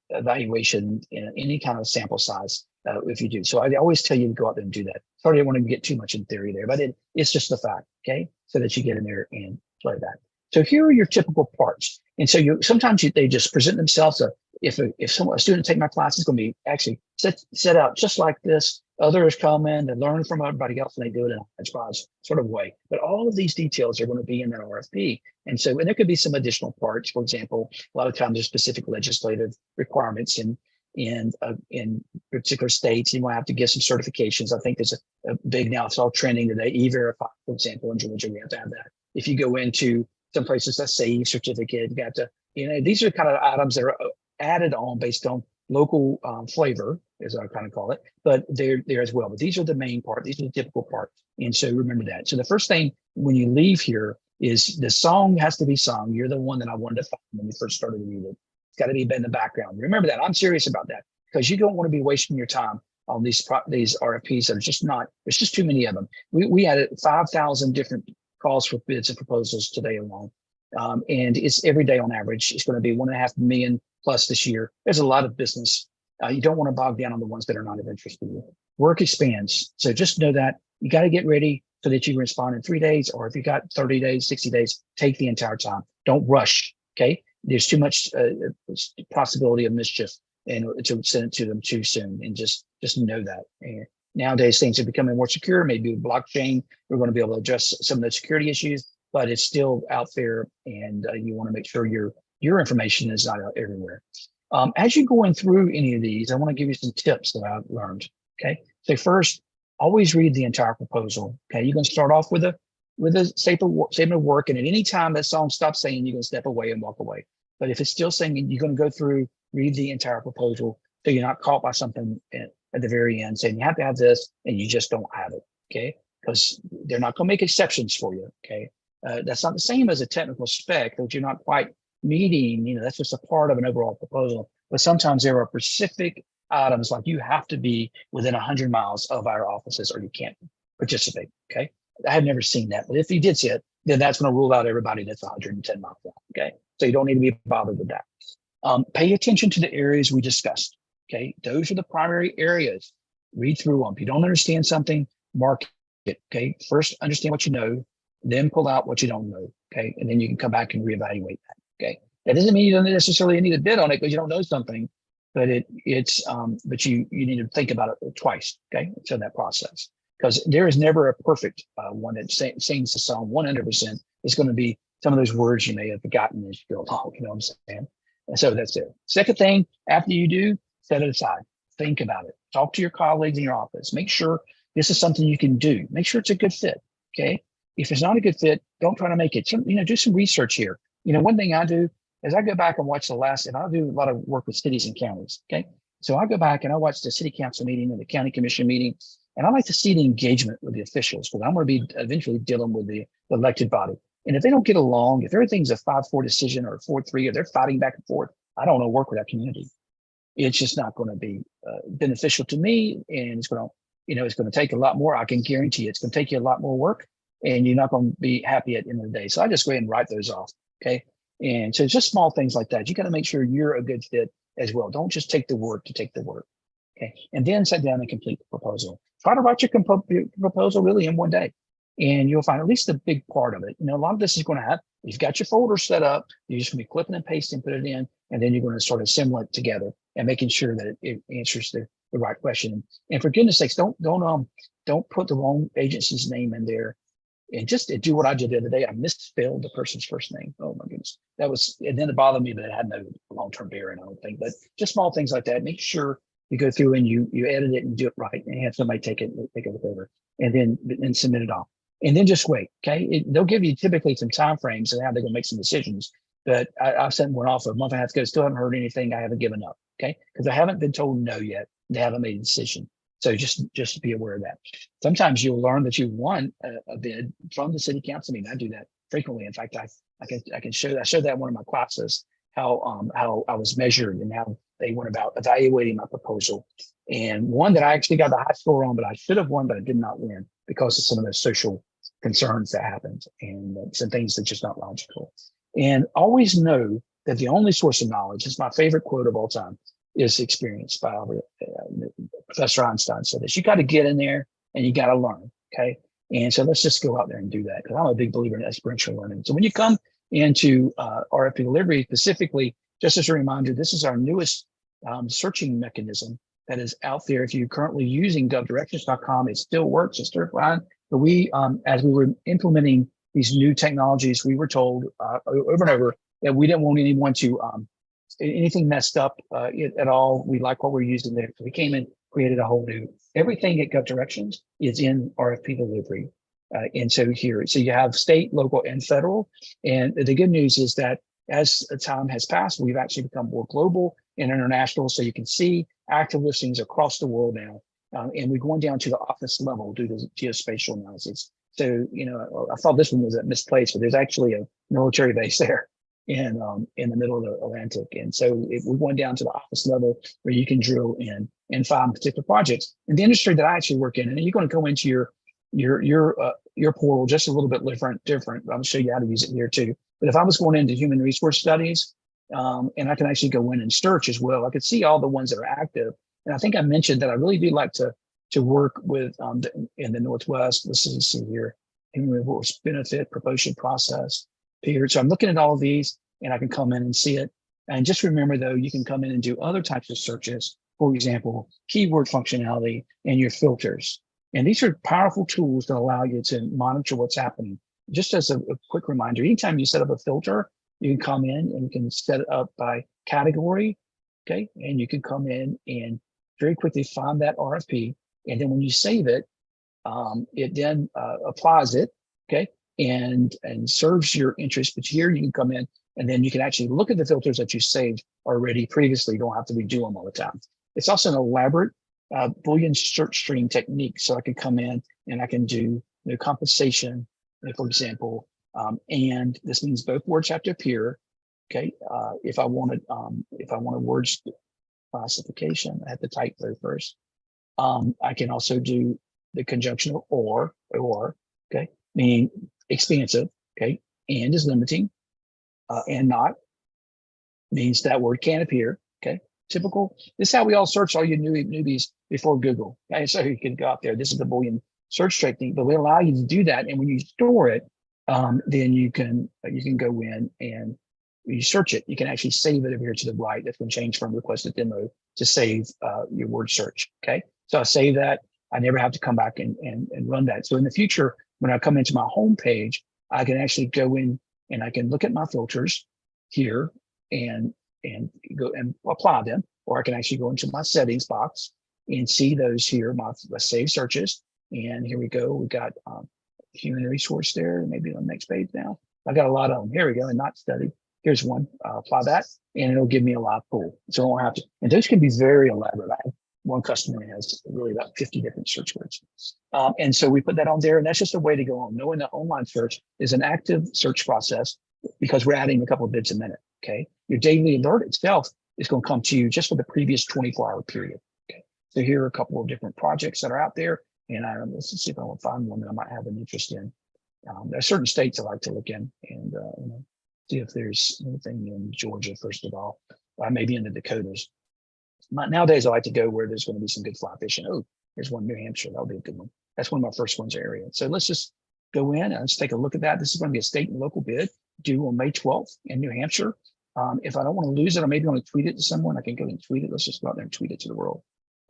evaluation in any kind of sample size if you do. So I always tell you to go out there and do that. Sorry, I don't want to get too much in theory there, but it's just the fact, okay? So that you get in there and play that. So here are your typical parts. And so sometimes they just present themselves. If a student take my class, it's going to be actually set out just like this. Others come in and learn from everybody else, and they do it in a hodgepodge sort of way. But all of these details are going to be in that RFP. And there could be some additional parts. For example, a lot of times there's specific legislative requirements in particular states. You might have to get some certifications. I think there's a big, now it's all trending today, E-Verify, for example, in Georgia, we have to have that. If you go into some places, that SAVE certificate, you got to, these are kind of items that are added on based on local flavor, as I kind of call it, but they're there as well. But these are the main part. These are the typical parts. And so remember that. So the first thing when you leave here is the song has to be sung. You're the one that I wanted to find when we first started to read it. It's got to be in the background. Remember that. I'm serious about that, because you don't want to be wasting your time on these RFPs that are just not, there's just too many of them. We had 5,000 different calls for bids and proposals today alone. And it's every day on average. It's going to be 1.5 million plus this year. There's a lot of business. You don't want to bog down on the ones that are not of interest to you. Work expands. So just know that you got to get ready so that you can respond in 3 days, or if you got 30 days, 60 days, take the entire time. Don't rush. Okay. There's too much possibility of mischief and to send it to them too soon. And just know that. And nowadays things are becoming more secure. Maybe with blockchain, we're going to be able to address some of the security issues, but it's still out there, and you want to make sure your information is not out everywhere. As you're going through any of these, I want to give you some tips that I've learned. Okay. So first, always read the entire proposal. Okay. You're going to start off with a statement of work. And at any time that song stops singing, you're going to step away and walk away. But if it's still singing, you're going to go through, read the entire proposal, so you're not caught by something at the very end saying you have to have this and you just don't have it. Okay. Because they're not going to make exceptions for you. Okay. That's not the same as a technical spec that you're not quite meeting. That's just a part of an overall proposal. But sometimes there are specific items, like you have to be within 100 miles of our offices or you can't participate. Okay. I have never seen that, but if you did see it, then that's going to rule out everybody that's 110 miles out. Okay. So you don't need to be bothered with that. Pay attention to the areas we discussed. Okay. Those are the primary areas. Read through them. If you don't understand something, mark it. Okay. First, understand what you know, then pull out what you don't know. Okay. And then you can come back and reevaluate that. Okay. That doesn't mean you don't necessarily need to bid on it because you don't know something, but but you need to think about it twice. Okay. So that process, because there is never a perfect one that sings the song 100%. It's going to be some of those words you may have forgotten as you go along. You know what I'm saying? And so that's it. Second thing, after you do, set it aside. Think about it. Talk to your colleagues in your office. Make sure this is something you can do. Make sure it's a good fit. Okay. If it's not a good fit, don't try to make it. Do some research here. One thing I do is I go back and watch and I do a lot of work with cities and counties. Okay. So I go back and I watch the city council meeting and the county commission meeting, and I like to see the engagement with the officials, because I'm going to be eventually dealing with the elected body. And if they don't get along, if everything's a 5-4 decision or a 4-3, or they're fighting back and forth, I don't want to work with that community. It's just not going to be beneficial to me, and it's going to it's going to take a lot more. I can guarantee you it's going to take you a lot more work, and you're not going to be happy at the end of the day. So I just go ahead and write those off. Okay. And so it's just small things like that. You got to make sure you're a good fit as well. Don't just take the work to take the work. Okay. And then sit down and complete the proposal. Try to write your proposal really in one day, and you'll find at least a big part of it. A lot of this is going to have, you've got your folder set up. You're just going to be clipping and pasting, put it in, and then you're going to sort of assemble it together and making sure that it answers the right question. And for goodness sakes, don't put the wrong agency's name in there. And just do what I did the other day. I misspelled the person's first name. Oh my goodness. And then it bothered me, but it had no long-term bearing, I don't think. But just small things like that. Make sure you go through and you edit it and do it right, and have somebody take a look over, and then submit it off. And then just wait. Okay. They'll give you typically some time frames and how they're going to make some decisions. But I've sent one off a month and a half ago, still haven't heard anything. I haven't given up. Okay. Because I haven't been told no yet. They haven't made a decision. So just be aware of that. Sometimes you'll learn that you won a bid from the city council meeting. I do that frequently. In fact, I can show that. I showed that in one of my classes, how I was measured and how they went about evaluating my proposal. And one that I actually got the high score on, but I should have won, but I did not win because of some of those social concerns that happened and some things that just not logical. And always know that the only source of knowledge, is my favorite quote of all time, is experience. By Professor Einstein said this. You got to get in there and you got to learn. Okay. And so let's just go out there and do that, because I'm a big believer in experiential learning. So when you come into RFP delivery specifically, just as a reminder, this is our newest searching mechanism that is out there. If you're currently using govdirections.com, it still works. It's still fine. But we, as we were implementing these new technologies, we were told over and over that we didn't want anyone to anything messed up at all. We like what we're using there. So we came in, created a whole new, everything at GovDirections is in RFP delivery. And so you have state, local, and federal. And the good news is that as time has passed, we've actually become more global and international. So you can see active listings across the world now. And we're going down to the office level due to geospatial analysis. So, I thought this one was misplaced, but there's actually a military base there in the middle of the Atlantic. And so we're going down to the office level where you can drill in and find particular projects. In the industry that I actually work in, and you're going to go into your portal just a little bit different. I'll show you how to use it here too. But if I was going into human resource studies, and I can actually go in and search as well, I could see all the ones that are active. And I think I mentioned that I really do like to work with in the Northwest. Let's see here, human resource benefit, promotion process, period. So I'm looking at all of these, and I can come in and see it. And just remember, though, you can come in and do other types of searches. For example, keyword functionality and your filters. And these are powerful tools that allow you to monitor what's happening. Just as a quick reminder, anytime you set up a filter, you can come in and you can set it up by category. Okay. And you can come in and very quickly find that RFP. And then when you save it, it then applies it. Okay. And serves your interest. But here you can come in and then you can actually look at the filters that you saved already previously. You don't have to redo them all the time. It's also an elaborate Boolean search string technique. So I can come in and I can do compensation, for example, and this means both words have to appear. Okay. If I wanted words classification, I have to type those first. I can also do the conjunction of or, okay, meaning expansive, okay, and is limiting, and not means that word can't appear, okay. Typical. This is how we all search, all you newbies before Google. Okay, so you can go out there. This is the Boolean search technique, but we allow you to do that. And when you store it, then you can go in and you search it. You can actually save it over here to the right. That's going to change from requested demo to save your word search. Okay, so I save that. I never have to come back and run that. So in the future, when I come into my home page, I can actually go in and I can look at my filters here and go and apply them, or I can actually go into my settings box and see those here, my saved searches. And here we go. We got human resource there, maybe on the next page now. I got a lot of them. Here we go. And not study. Here's one. I'll apply that and it'll give me a live pool. So I don't have to, and those can be very elaborate. I have one customer who has really about 50 different search words. And so we put that on there, and that's just a way to go on. Knowing that online search is an active search process because we're adding a couple of bids a minute. Okay. Your daily alert itself is going to come to you just for the previous 24-hour period. Okay. So here are a couple of different projects that are out there. And let's see if I can find one that I might have an interest in. There are certain states I like to look in and see if there's anything in Georgia, first of all, maybe in the Dakotas. Nowadays, I like to go where there's going to be some good fly fishing. Oh, there's one in New Hampshire. That'll be a good one. That's one of my first ones area. So let's just go in and let's take a look at that. This is going to be a state and local bid due on May 12th in New Hampshire. If I don't want to lose it, or maybe want to tweet it to someone, I can go and tweet it. Let's just go out there and tweet it to the world.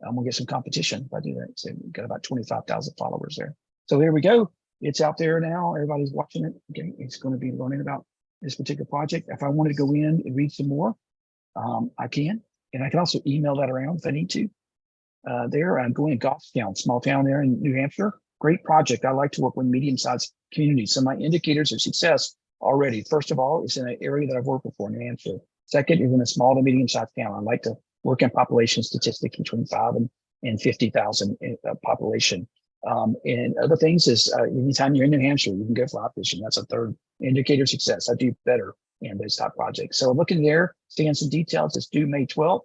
We'll get some competition if I do that. So we've got about 25,000 followers there. So here we go. It's out there now. Everybody's watching it. Okay, it's going to be learning about this particular project. If I wanted to go in and read some more, I can. And I can also email that around if I need to. There, I'm going to Goffstown, small town there in New Hampshire. Great project. I like to work with medium-sized communities. So my indicators of success already, first of all, is in an area that I've worked before, New Hampshire. Second is in a small to medium-sized town. I like to work in population statistics between 5 and 50,000 population. And other things is anytime you're in New Hampshire, you can go fly fishing. That's a third indicator of success. I do better in those type projects. So looking there, seeing some details. It's due May 12th.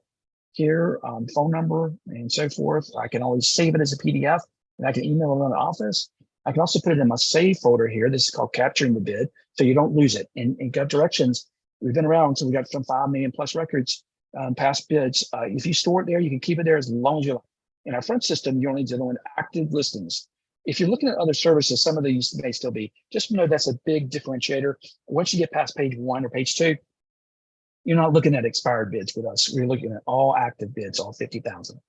Here, phone number and so forth. I can always save it as a PDF and I can email it around the office. I can also put it in my save folder here. This is called capturing the bid, so you don't lose it. And in Gov Directions, we've been around, so we got some 5 million plus records, past bids. If you store it there, you can keep it there as long as you like. In our front system, you only need to know in active listings. If you're looking at other services, some of these may still be. Just know that's a big differentiator. Once you get past page 1 or page 2, you're not looking at expired bids with us. We're looking at all active bids, all 50,000.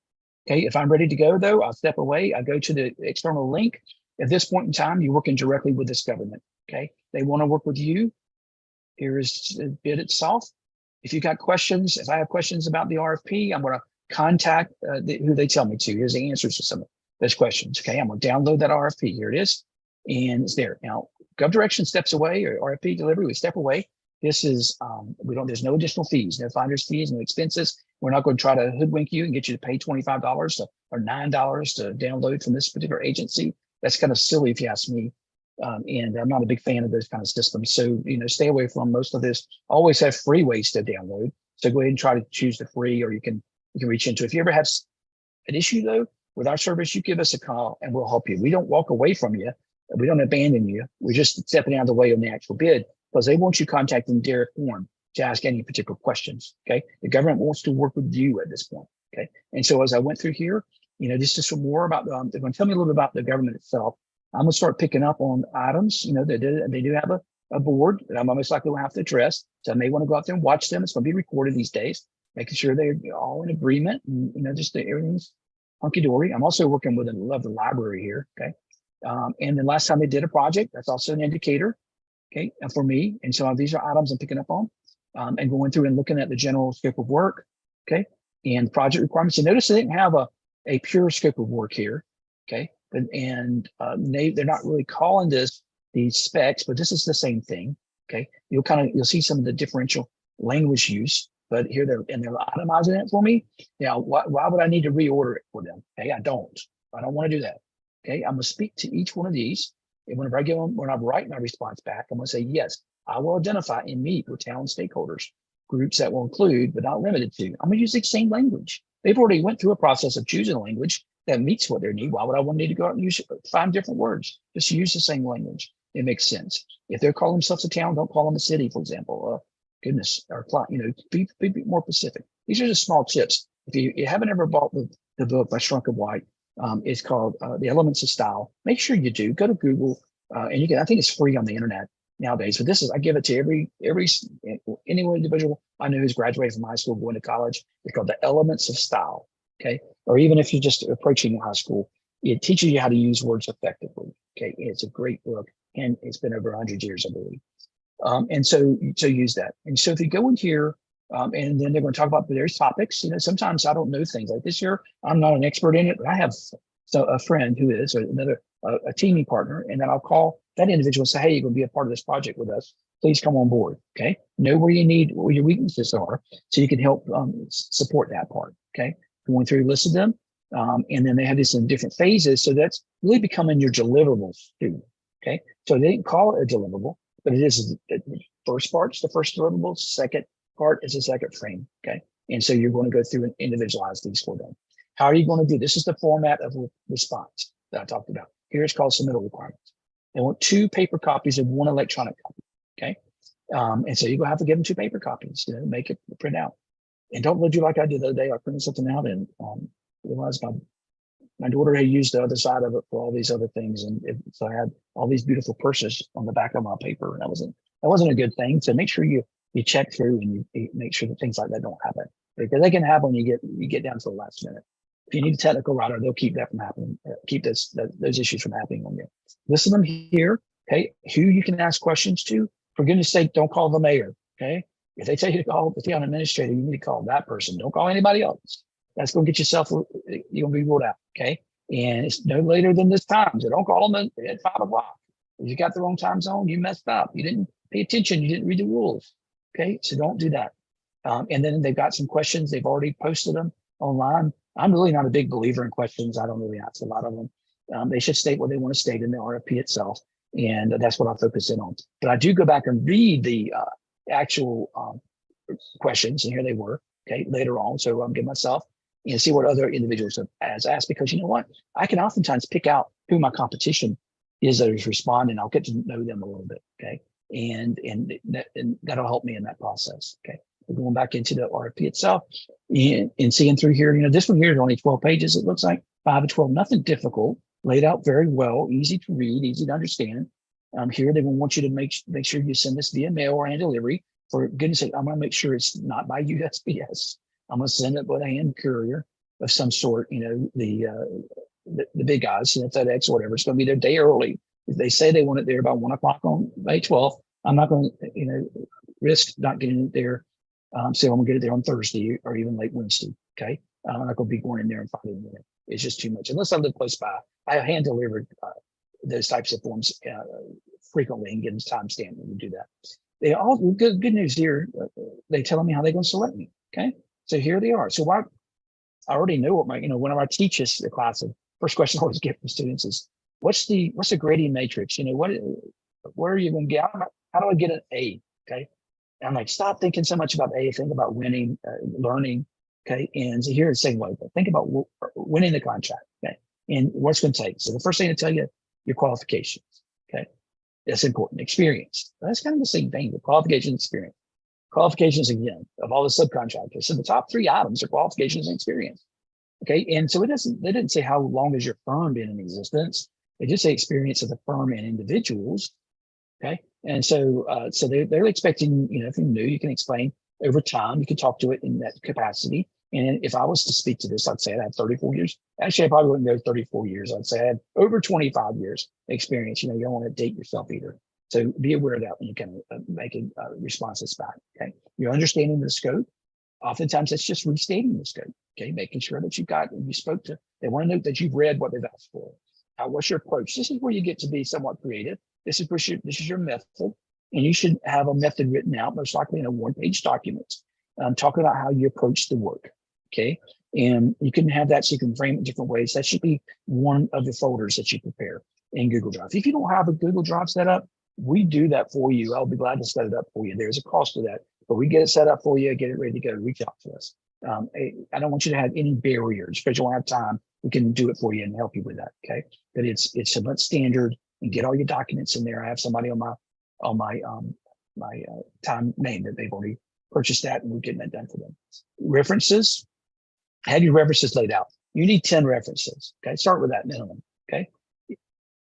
Okay, if I'm ready to go though, I'll step away. I go to the external link. At this point in time, you're working directly with this government. Okay, they want to work with you. Here is the bid itself. If you got questions, if I have questions about the RFP, I'm going to contact who they tell me to. Here's the answers to some of those questions. Okay, I'm going to download that RFP. Here it is, and it's there. Now, Gov Direction steps away, or RFP delivery, we step away. This is there's no additional fees, no finder's fees, no expenses. We're not going to try to hoodwink you and get you to pay $25 or $9 to download from this particular agency. That's kind of silly if you ask me. And I'm not a big fan of those kind of systems. So, stay away from most of this. Always have free ways to download. So go ahead and try to choose the free, or you can reach into. If you ever have an issue though with our service, you give us a call and we'll help you. We don't walk away from you. We don't abandon you. We're just stepping out of the way on the actual bid, because they want you contacting Derek Horn to ask any particular questions. Okay. The government wants to work with you at this point. Okay. And so as I went through here, this is some more about, they're going to tell me a little bit about the government itself. I'm going to start picking up on items. They do have a board that I'm most likely will have to address. So I may want to go out there and watch them. It's going to be recorded these days, making sure they're all in agreement and, just everything's hunky dory. I'm also working with the library here. Okay. And then last time they did a project, that's also an indicator. Okay, and for me, and so these are items I'm picking up on, and going through and looking at the general scope of work. Okay, and project requirements. You notice they didn't have a pure scope of work here. Okay, they're not really calling this these specs, but this is the same thing. Okay, you'll see some of the differential language use, but here they're itemizing it for me. Now, why would I need to reorder it for them? Okay, I don't want to do that. Okay, I'm going to speak to each one of these. And whenever when I'm writing my response back, I'm going to say, yes, I will identify and meet with town stakeholders, groups that will include, but not limited to. I'm going to use the same language. They've already went through a process of choosing a language that meets what they need. Why would I want to need to go out and use 5 different words? Just use the same language. It makes sense. If they're calling themselves a town, don't call them a city, for example. Goodness, or be more specific. These are just small tips. If you haven't ever bought the book by Shrunken White, it's called The Elements of Style. Make sure you do. Go to Google, and you can. I think it's free on the internet nowadays. But I give it to any individual I know who's graduated from high school, going to college. It's called The Elements of Style. Okay, or even if you're just approaching high school, it teaches you how to use words effectively. Okay, it's a great book, and it's been over 100 years, I believe. And so use that. And so if you go in here, and then they're going to talk about various topics. Sometimes I don't know things like this year. I'm not an expert in it, but I have a friend who is, or another a teaming partner, and then I'll call that individual and say, hey, you're going to be a part of this project with us. Please come on board. Okay, know where your weaknesses are, so you can help support that part. Okay, going through, list of them, and then they have this in different phases. So that's really becoming your deliverables too. Okay, so they didn't call it a deliverable, but it is the first part's the first deliverable. Second part is a second frame. Okay. And so you're going to go through and individualize these for them. How are you going to do this? Is the format of response that I talked about. Here it's called submittal requirements. They want 2 paper copies of 1 electronic copy. Okay. And so you're gonna have to give them 2 paper copies, make it print out. And don't do like I did the other day. I printed something out and realized my daughter had used the other side of it for all these other things. And so I had all these beautiful purses on the back of my paper. And that wasn't a good thing. So make sure you check through and you make sure that things like that don't happen, because they can happen when you get down to the last minute. If you need a technical writer, they'll keep that from happening, keep those issues from happening on you. Listen to them here, okay? Who you can ask questions to. For goodness sake, don't call the mayor, okay? If they tell you to call the town administrator, you need to call that person. Don't call anybody else. That's going to get yourself, you're going to be ruled out, okay? And it's no later than this time. So don't call them at 5 o'clock. If you got the wrong time zone, you messed up. You didn't pay attention. You didn't read the rules, okay? So don't do that. And then they've got some questions. They've already posted them online. I'm really not a big believer in questions. I don't really answer a lot of them. They should state what they want to state in the RFP itself. And that's what I focus in on. But I do go back and read the actual questions, and here they were, okay, later on. So I'm giving myself and see what other individuals have asked, because you know what? I can oftentimes pick out who my competition is that is responding. I'll get to know them a little bit, okay? And that'll help me in that process, okay? We're going back into the RFP itself and seeing through here, this one here is only 12 pages. It looks like 5 of 12, nothing difficult, laid out very well, easy to read, easy to understand. Here, they will want you to make sure you send this via mail or hand delivery. For goodness sake, I'm going to make sure it's not by USPS. I'm going to send it with a hand courier of some sort, the big guys, FedEx or whatever. It's going to be there day early. If they say they want it there by 1 o'clock on May 12th, I'm not going to, risk not getting it there. So I'm gonna get it there on Thursday or even late Wednesday. Okay. I'm not gonna be going in there and finding it. It's just too much. Unless I live close by. I hand delivered those types of forms frequently and get them timestamped when we do that. They all good news here. They telling me how they're gonna select me. Okay. So here they are. So I already know what whenever I teach this the class, the first question I always get from students is, what's the grading matrix? Where are you gonna get? How do I get an A? Okay. And I'm like, stop thinking so much about A, think about winning, learning, okay? And so here it's saying, like, think about winning the contract, okay? And what's going to take. So the first thing to tell you, your qualifications, okay? That's important. Experience. That's kind of the same thing, the qualifications and experience. Qualifications, again, of all the subcontractors. So the top 3 items are qualifications and experience, okay? And so they didn't say how long has your firm been in existence. They just say experience of the firm and individuals, okay? And so they're expecting, if you're new, you can explain over time, you can talk to it in that capacity. And if I was to speak to this, I'd say I had 34 years. Actually, I probably wouldn't go 34 years. I'd say I had over 25 years experience. You don't want to date yourself either. So be aware of that when you kind of making responses back, okay? You're understanding the scope. Oftentimes that's just restating the scope, okay? Making sure that you've got, and you spoke to, they want to know that you've read what they've asked for. What's your approach? This is where you get to be somewhat creative. This is your method, and you should have a method written out, most likely in a 1-page document, talking about how you approach the work, okay? And you can have that so you can frame it different ways. That should be one of the folders that you prepare in Google Drive. If you don't have a Google Drive set up, we do that for you. I'll be glad to set it up for you. There's a cost to that, but we get it set up for you, get it ready to go, reach out to us. I don't want you to have any barriers because you won't have time. We can do it for you and help you with that, okay? But it's somewhat standard, and get all your documents in there. I have somebody on my time name that they've already purchased that, and we're getting that done for them. References, have your references laid out. You need 10 references, okay? Start with that minimum, okay?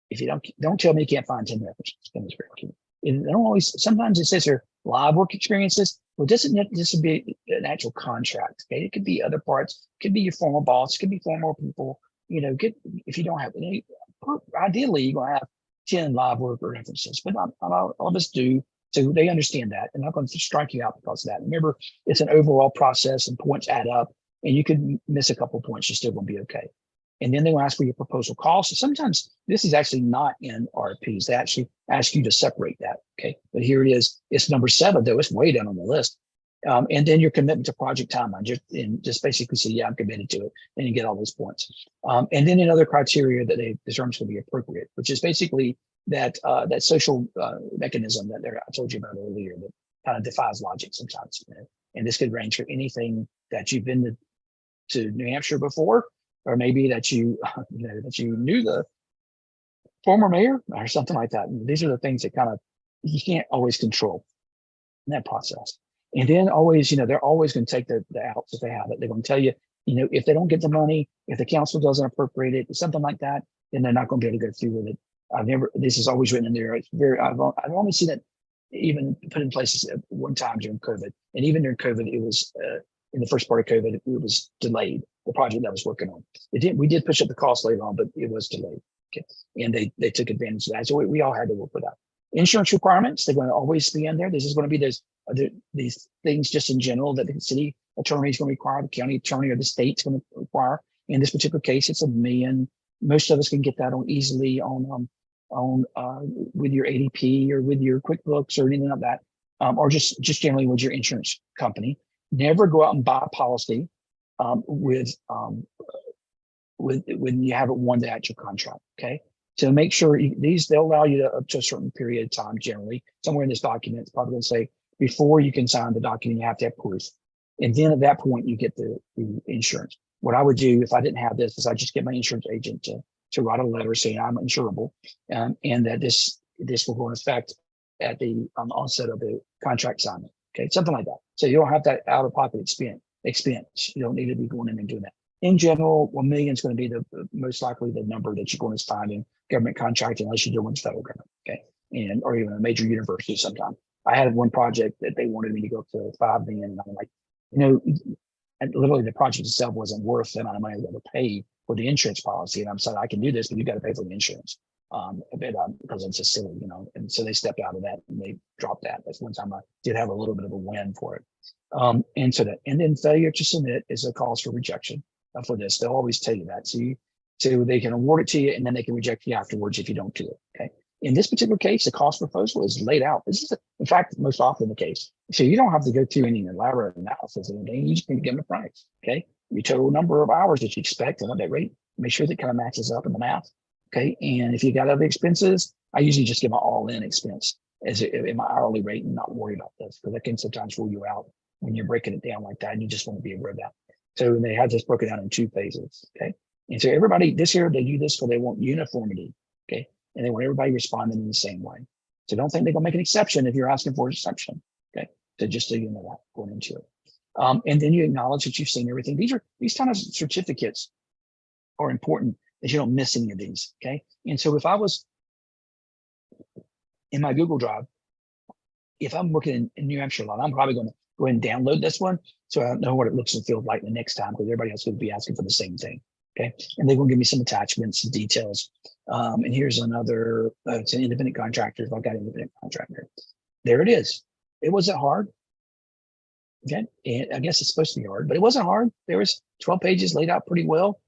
If you don't tell me you can't find 10 references. And they don't always, sometimes it says here, live work experiences. Well, this would be an actual contract, okay? It could be other parts, it could be your former boss, it could be former people, if you don't have any, ideally you're gonna have 10 live work references, but not all of us do. So they understand that. And I'm not going to strike you out because of that. Remember, it's an overall process and points add up, and you could miss a couple points. You're still going to be okay. And then they will ask for your proposal cost. So sometimes this is actually not in RFPs. They actually ask you to separate that. Okay. But here it is. It's number 7, though. It's way down on the list. And then your commitment to project timeline, just basically say, yeah, I'm committed to it. And you get all those points. And then another criteria that they determine to be appropriate, which is basically that social mechanism that I told you about earlier that kind of defies logic sometimes. And this could range from anything that you've been to New Hampshire before or maybe that you, that you knew the former mayor or something like that. And these are the things that kind of, you can't always control in that process. And then always, they're always going to take the outs if they have it. They're going to tell you, if they don't get the money, if the council doesn't appropriate it, something like that, then they're not going to be able to go through with it. This is always written in there. It's I've only seen it even put in places at one time during COVID. And even during COVID, it was, in the first part of COVID, it was delayed, the project that I was working on. We did push up the cost later on, but it was delayed. Okay. And they took advantage of that. So we all had to work with that. Insurance requirements, they're going to always be in there. This is going to be these things just in general that the city attorney is going to require, the county attorney or the state's going to require. In this particular case, it's $1 million. Most of us can get that on easily on with your ADP or with your QuickBooks or anything like that, or just generally with your insurance company. Never go out and buy a policy when you haven't won the actual contract. Okay, so make sure they'll allow you to up to a certain period of time. Generally, somewhere in this document, it's probably going to say before you can sign the document, you have to have proof, and then at that point you get the insurance. What I would do if I didn't have this is I just get my insurance agent to write a letter saying I'm insurable, and that this will go into effect at the onset of the contract signing. Okay, something like that. So you don't have that out of pocket expense. You don't need to be going in and doing that. In general, $1 million is going to be the most likely the number that you're going to find in government contract, unless you're doing with federal government. Okay, or even a major university. Sometimes I had one project that they wanted me to go up to $5 million, and I'm like, and literally the project itself wasn't worth the amount of money that would pay for the insurance policy. And I'm saying, I can do this, but you got to pay for the insurance. Because it's just silly, and so they stepped out of that and they dropped that. That's one time I did have a little bit of a win for it. And then failure to submit is a cause for rejection for this. They'll always tell you that. So they can award it to you and then they can reject you afterwards if you don't do it. Okay. In this particular case, the cost proposal is laid out. This is, in fact, most often the case. So you don't have to go through any elaborate analysis or anything. You just need to give them a price. Okay. Your total number of hours that you expect and what that rate, make sure that kind of matches up in the math. Okay. And if you got other expenses, I usually just give my all-in expense in my hourly rate and not worry about this, because that can sometimes rule you out when you're breaking it down like that. And you just want to be aware of that. So they have this broken down in 2 phases. Okay. And so everybody this year, they do this because they want uniformity. Okay. And they want everybody responding in the same way. So don't think they're going to make an exception if you're asking for an exception. Okay. So just so you know that going into it. And then you acknowledge that you've seen everything. These kind of certificates are important that you don't miss any of these. Okay. And so if I was in my Google Drive, if I'm working in New Hampshire a lot, I'm probably going to go ahead and download this one so I know what it looks and feels like the next time, because everybody else would be asking for the same thing. Okay. And they're going to give me some attachments and details. And here's another, it's an independent contractor. If I've got an independent contractor, there it is. It wasn't hard. Okay. And I guess it's supposed to be hard, but it wasn't hard. There was 12 pages laid out pretty well.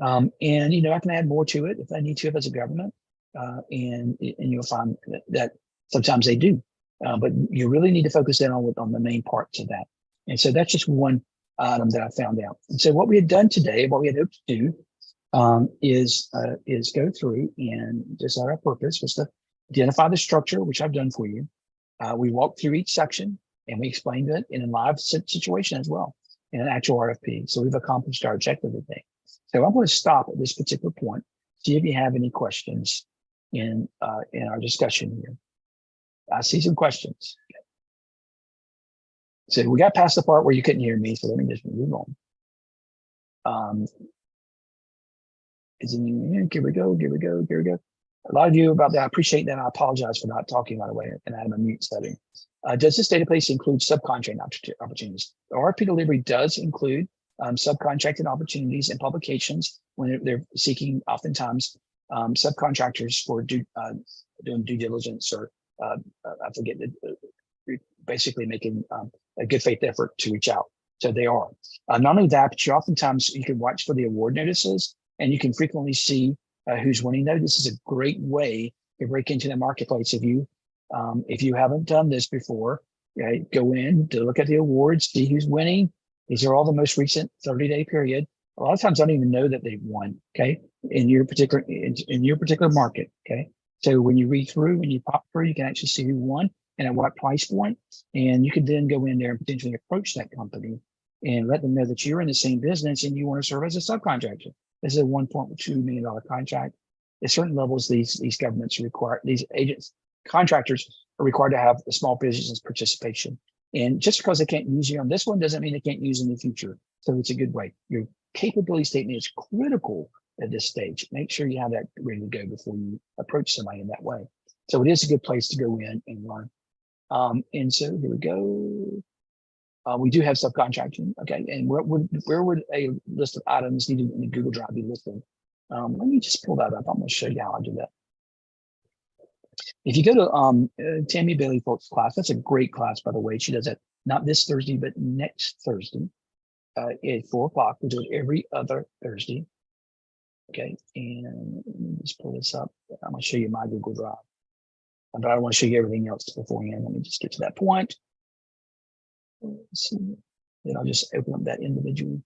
And I can add more to it if I need to, if it's a government, and you'll find that sometimes they do, but you really need to focus in on the main parts of that. And so that's just one item that I found out. And so what we had done today, what we had hoped to do, is go through, and just our purpose was to identify the structure, which I've done for you. We walked through each section and we explained it in a live situation as well, in an actual RFP. So we've accomplished our objective today. So I'm going to stop at this particular point, see if you have any questions in our discussion here. I see some questions. Okay. So we got past the part where you couldn't hear me, so let me just move on. Here we go. A lot of you about that, I appreciate that. I apologize for not talking right away and I'm a mute setting. Does this database include subcontracting opportunities? The RFP delivery does include subcontracting opportunities and publications when they're seeking oftentimes subcontractors for doing due diligence, or I forget, basically making a good faith effort to reach out. So they are. Not only that, but you can watch for the award notices, and you can frequently see who's winning those. This is a great way to break into the marketplace. If you haven't done this before, right, go in to look at the awards, see who's winning. These are all the most recent 30-day period. A lot of times I don't even know that they've won. Okay, in your particular market. Okay, so when you read through, when you pop through, you can actually see who won and at what price point, and you can then go in there and potentially approach that company and let them know that you're in the same business and you want to serve as a subcontractor. This is a $1.2 million contract. At certain levels, these governments require, these agents, contractors are required to have a small business participation. And just because they can't use you on this one doesn't mean they can't use in the future. So it's a good way. Your capability statement is critical at this stage. Make sure you have that ready to go before you approach somebody in that way. So it is a good place to go in and learn. And so here we go. We do have subcontracting. Okay. And where would a list of items needed in the Google Drive be listed? Let me just pull that up. I'm going to show you how I do that. If you go to Tammy Bailey Folks class, that's a great class, by the way. She does it not this Thursday, but next Thursday at 4 o'clock. We do it every other Thursday. Okay. And let me just pull this up. I'm going to show you my Google Drive. But I want to show you everything else beforehand. Let me just get to that point. Let's see. Then I'll just open up that individual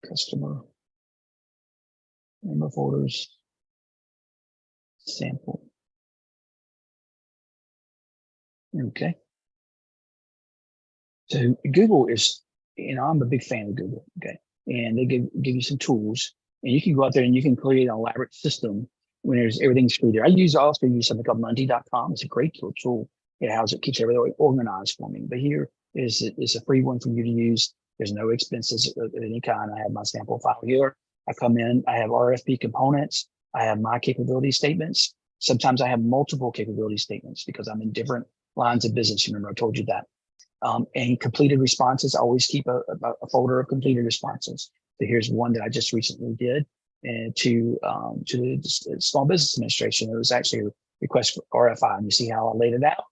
customer member folders sample. Okay. So Google is, I'm a big fan of Google. Okay. And they give you some tools, and you can go out there and you can create an elaborate system when everything's free there. I also use something called Monday.com. It's a great tool. It keeps everything organized for me. But here is a free one for you to use. There's no expenses of any kind. I have my sample file here. I come in, I have RFP components. I have my capability statements. Sometimes I have multiple capability statements because I'm in different lines of business. Remember, I told you that. And completed responses, I always keep a folder of completed responses. So here's one that I just recently did, and to the Small Business Administration. It was actually a request for RFI, and you see how I laid it out.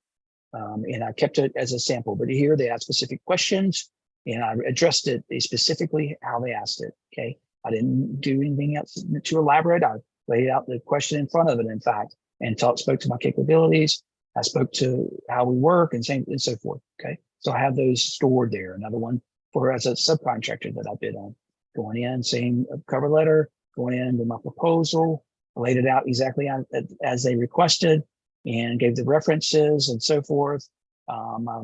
And I kept it as a sample, but here they asked specific questions, and I addressed it specifically how they asked it. Okay, I didn't do anything else too elaborate. I laid out the question in front of it, in fact, and spoke to my capabilities. I spoke to how we work and so forth. Okay, so I have those stored there. Another one for as a subcontractor that I bid on, going in, same cover letter, going in with my proposal, laid it out exactly as they requested, and gave the references and so forth. My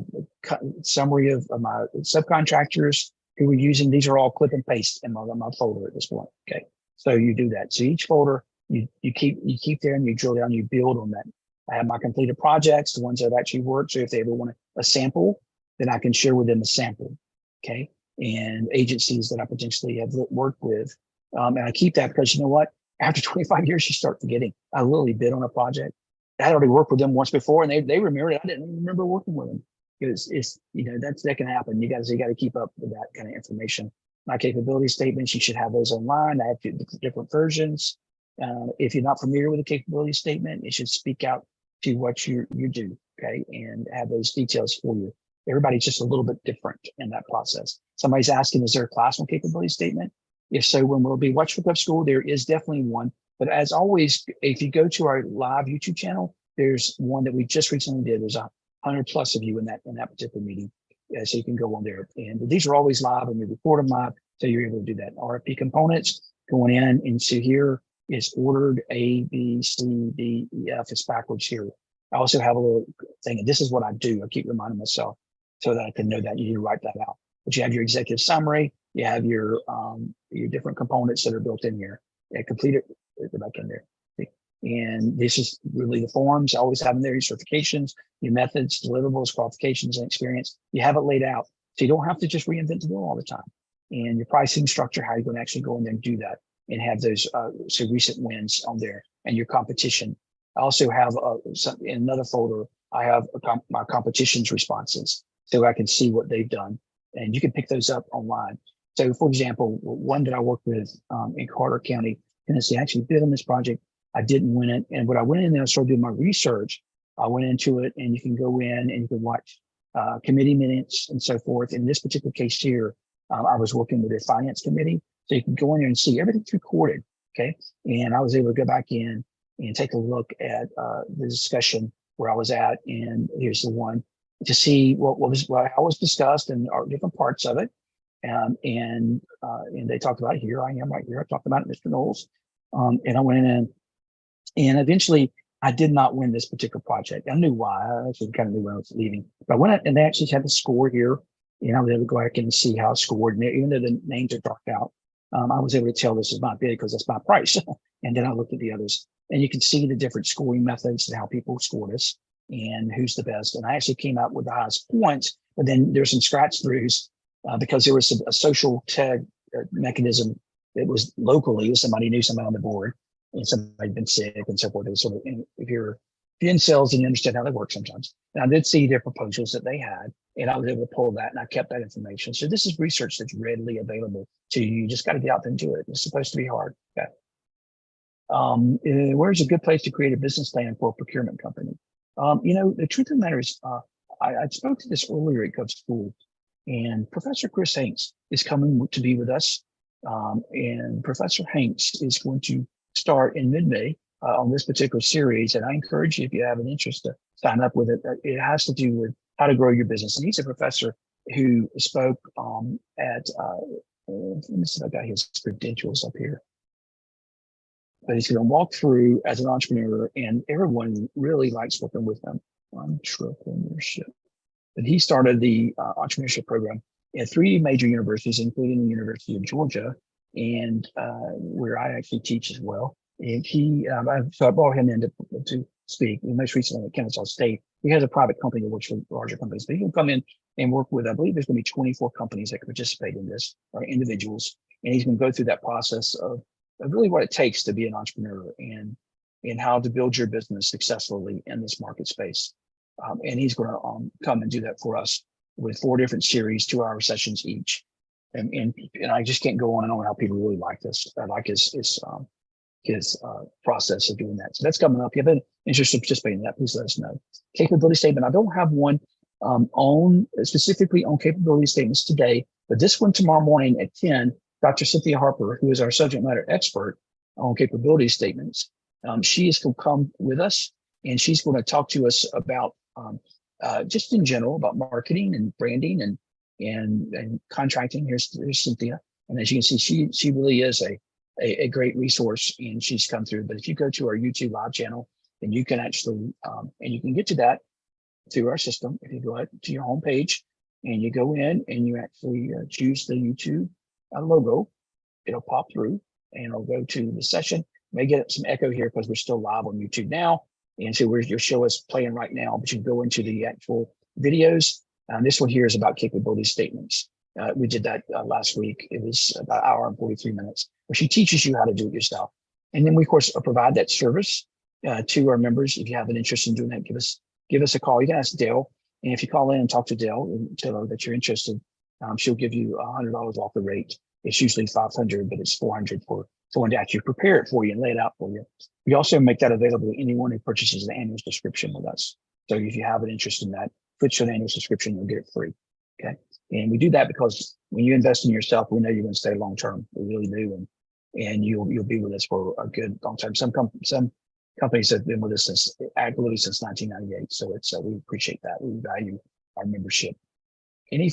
summary of my subcontractors who were using, these are all clip and paste in my folder at this point. Okay, so you do that. So each folder you keep there, and you drill down, you build on that. I have my completed projects, the ones that have actually worked. So if they ever want a sample, then I can share with them a sample. Okay, and agencies that I potentially have worked with, and I keep that because you know what? After 25 years, you start forgetting. I literally bid on a project. I had already worked with them once before, and they remembered it. I didn't even remember working with them because that can happen. You got to keep up with that kind of information. My capability statements, you should have those online. I have different versions. If you're not familiar with the capability statement, it should speak out to what you do, okay, and have those details for you. Everybody's just a little bit different in that process. Somebody's asking, is there a class on capability statement? If so, when we'll be Watch for Club School, there is definitely one. But as always, if you go to our live YouTube channel, there's one that we just recently did. There's 100+ of you in that particular meeting. So you can go on there. And these are always live, and we record them live. So you're able to do that. RFP components going in, and so here is ordered A, B, C, D, E, F. It's backwards here. I also have a little thing, and this is what I do. I keep reminding myself so that I can know that you need to write that out. But you have your executive summary. You have your different components that are built in here. Yeah, complete it. Go back in there. And this is really the forms. I always have them there, your certifications, your methods, deliverables, qualifications, and experience. You have it laid out. So you don't have to just reinvent the wheel all the time. And your pricing structure, how you're going to actually go in there and do that and have those so recent wins on there, and your competition. I also have in another folder, I have my competition's responses so I can see what they've done. And you can pick those up online. So for example, one that I worked with in Carter County, Tennessee, I actually bid on this project. I didn't win it. And when I went in there and started doing my research, I went into it, and you can go in and you can watch committee minutes and so forth. In this particular case here, I was working with a finance committee. So you can go in there and see everything's recorded. Okay. And I was able to go back in and take a look at the discussion where I was at. And here's the one to see what was discussed and different parts of it. And they talked about it. Here I am right here. I talked about it, Mr. Knowles. And I went in, and eventually I did not win this particular project. I knew why. I actually kind of knew when I was leaving. But I went out, and they actually had the score here. And I was able to go back and see how it scored. And even though the names are darked out, I was able to tell this is my bid because that's my price. And then I looked at the others, and you can see the different scoring methods and how people scored us and who's the best. And I actually came out with the highest points, but then there's some scratch throughs because there was a social tag mechanism that was locally. Somebody knew somebody on the board and somebody had been sick and so forth. It was sort of, if you're in sales and you understand how they work sometimes. And I did see their proposals that they had, and I was able to pull that, and I kept that information. So this is research that's readily available to you. You just got to get out there and do it. It's supposed to be hard. Okay. Where's a good place to create a business plan for a procurement company? The truth of the matter is, I spoke to this earlier at Gov School, and Professor Chris Hanks is coming to be with us. And Professor Hanks is going to start in mid-May on this particular series. And I encourage you, if you have an interest, to sign up with it. It has to do with how to grow your business. And he's a professor who spoke at, let me see if I got his credentials up here. But he's going to walk through as an entrepreneur, and everyone really likes working with him. Entrepreneurship. But he started the entrepreneurship program at 3 major universities, including the University of Georgia, and where I actually teach as well. And so I brought him in to speak. And most recently at Kennesaw State, he has a private company that works with larger companies, but he can come in and work with, I believe there's going to be 24 companies that can participate in this, or individuals. And he's going to go through that process of really what it takes to be an entrepreneur and how to build your business successfully in this market space. And he's going to come and do that for us with 4 different series, 2-hour sessions each. And I just can't go on and on how people really like this. I like his process of doing that. So that's coming up. If you have an interest in participating in that, please let us know. Capability statement. I don't have one specifically on capability statements today, but this one tomorrow morning at 10, Dr. Cynthia Harper, who is our subject matter expert on capability statements, she is going to come with us, and she's going to talk to us about just in general about marketing and branding and contracting. Here's Cynthia, and as you can see, she really is a great resource, and she's come through. But if you go to our YouTube live channel, then you can actually and you can get to that through our system. If you go out to your homepage and you go in and you actually choose the YouTube logo, it'll pop through and it'll go to the session. May get some echo here because we're still live on YouTube now, and so your show is playing right now. But you can go into the actual videos. This one here is about capability statements. We did that last week. It was about an hour and 43 minutes, where she teaches you how to do it yourself. And then we, of course, provide that service to our members. If you have an interest in doing that, give us a call. You can ask Dale. And if you call in and talk to Dale and tell her that you're interested, she'll give you $100 off the rate. It's usually $500, but it's $400 for someone to actually prepare it for you and lay it out for you. We also make that available to anyone who purchases an annual subscription with us. So if you have an interest in that, switch to an annual subscription, you'll get it free. Okay. And we do that because when you invest in yourself, we know you're going to stay long term. We really do. And you'll be with us for a good long time. Some companies have been with us since 1998. So we appreciate that. We value our membership. Any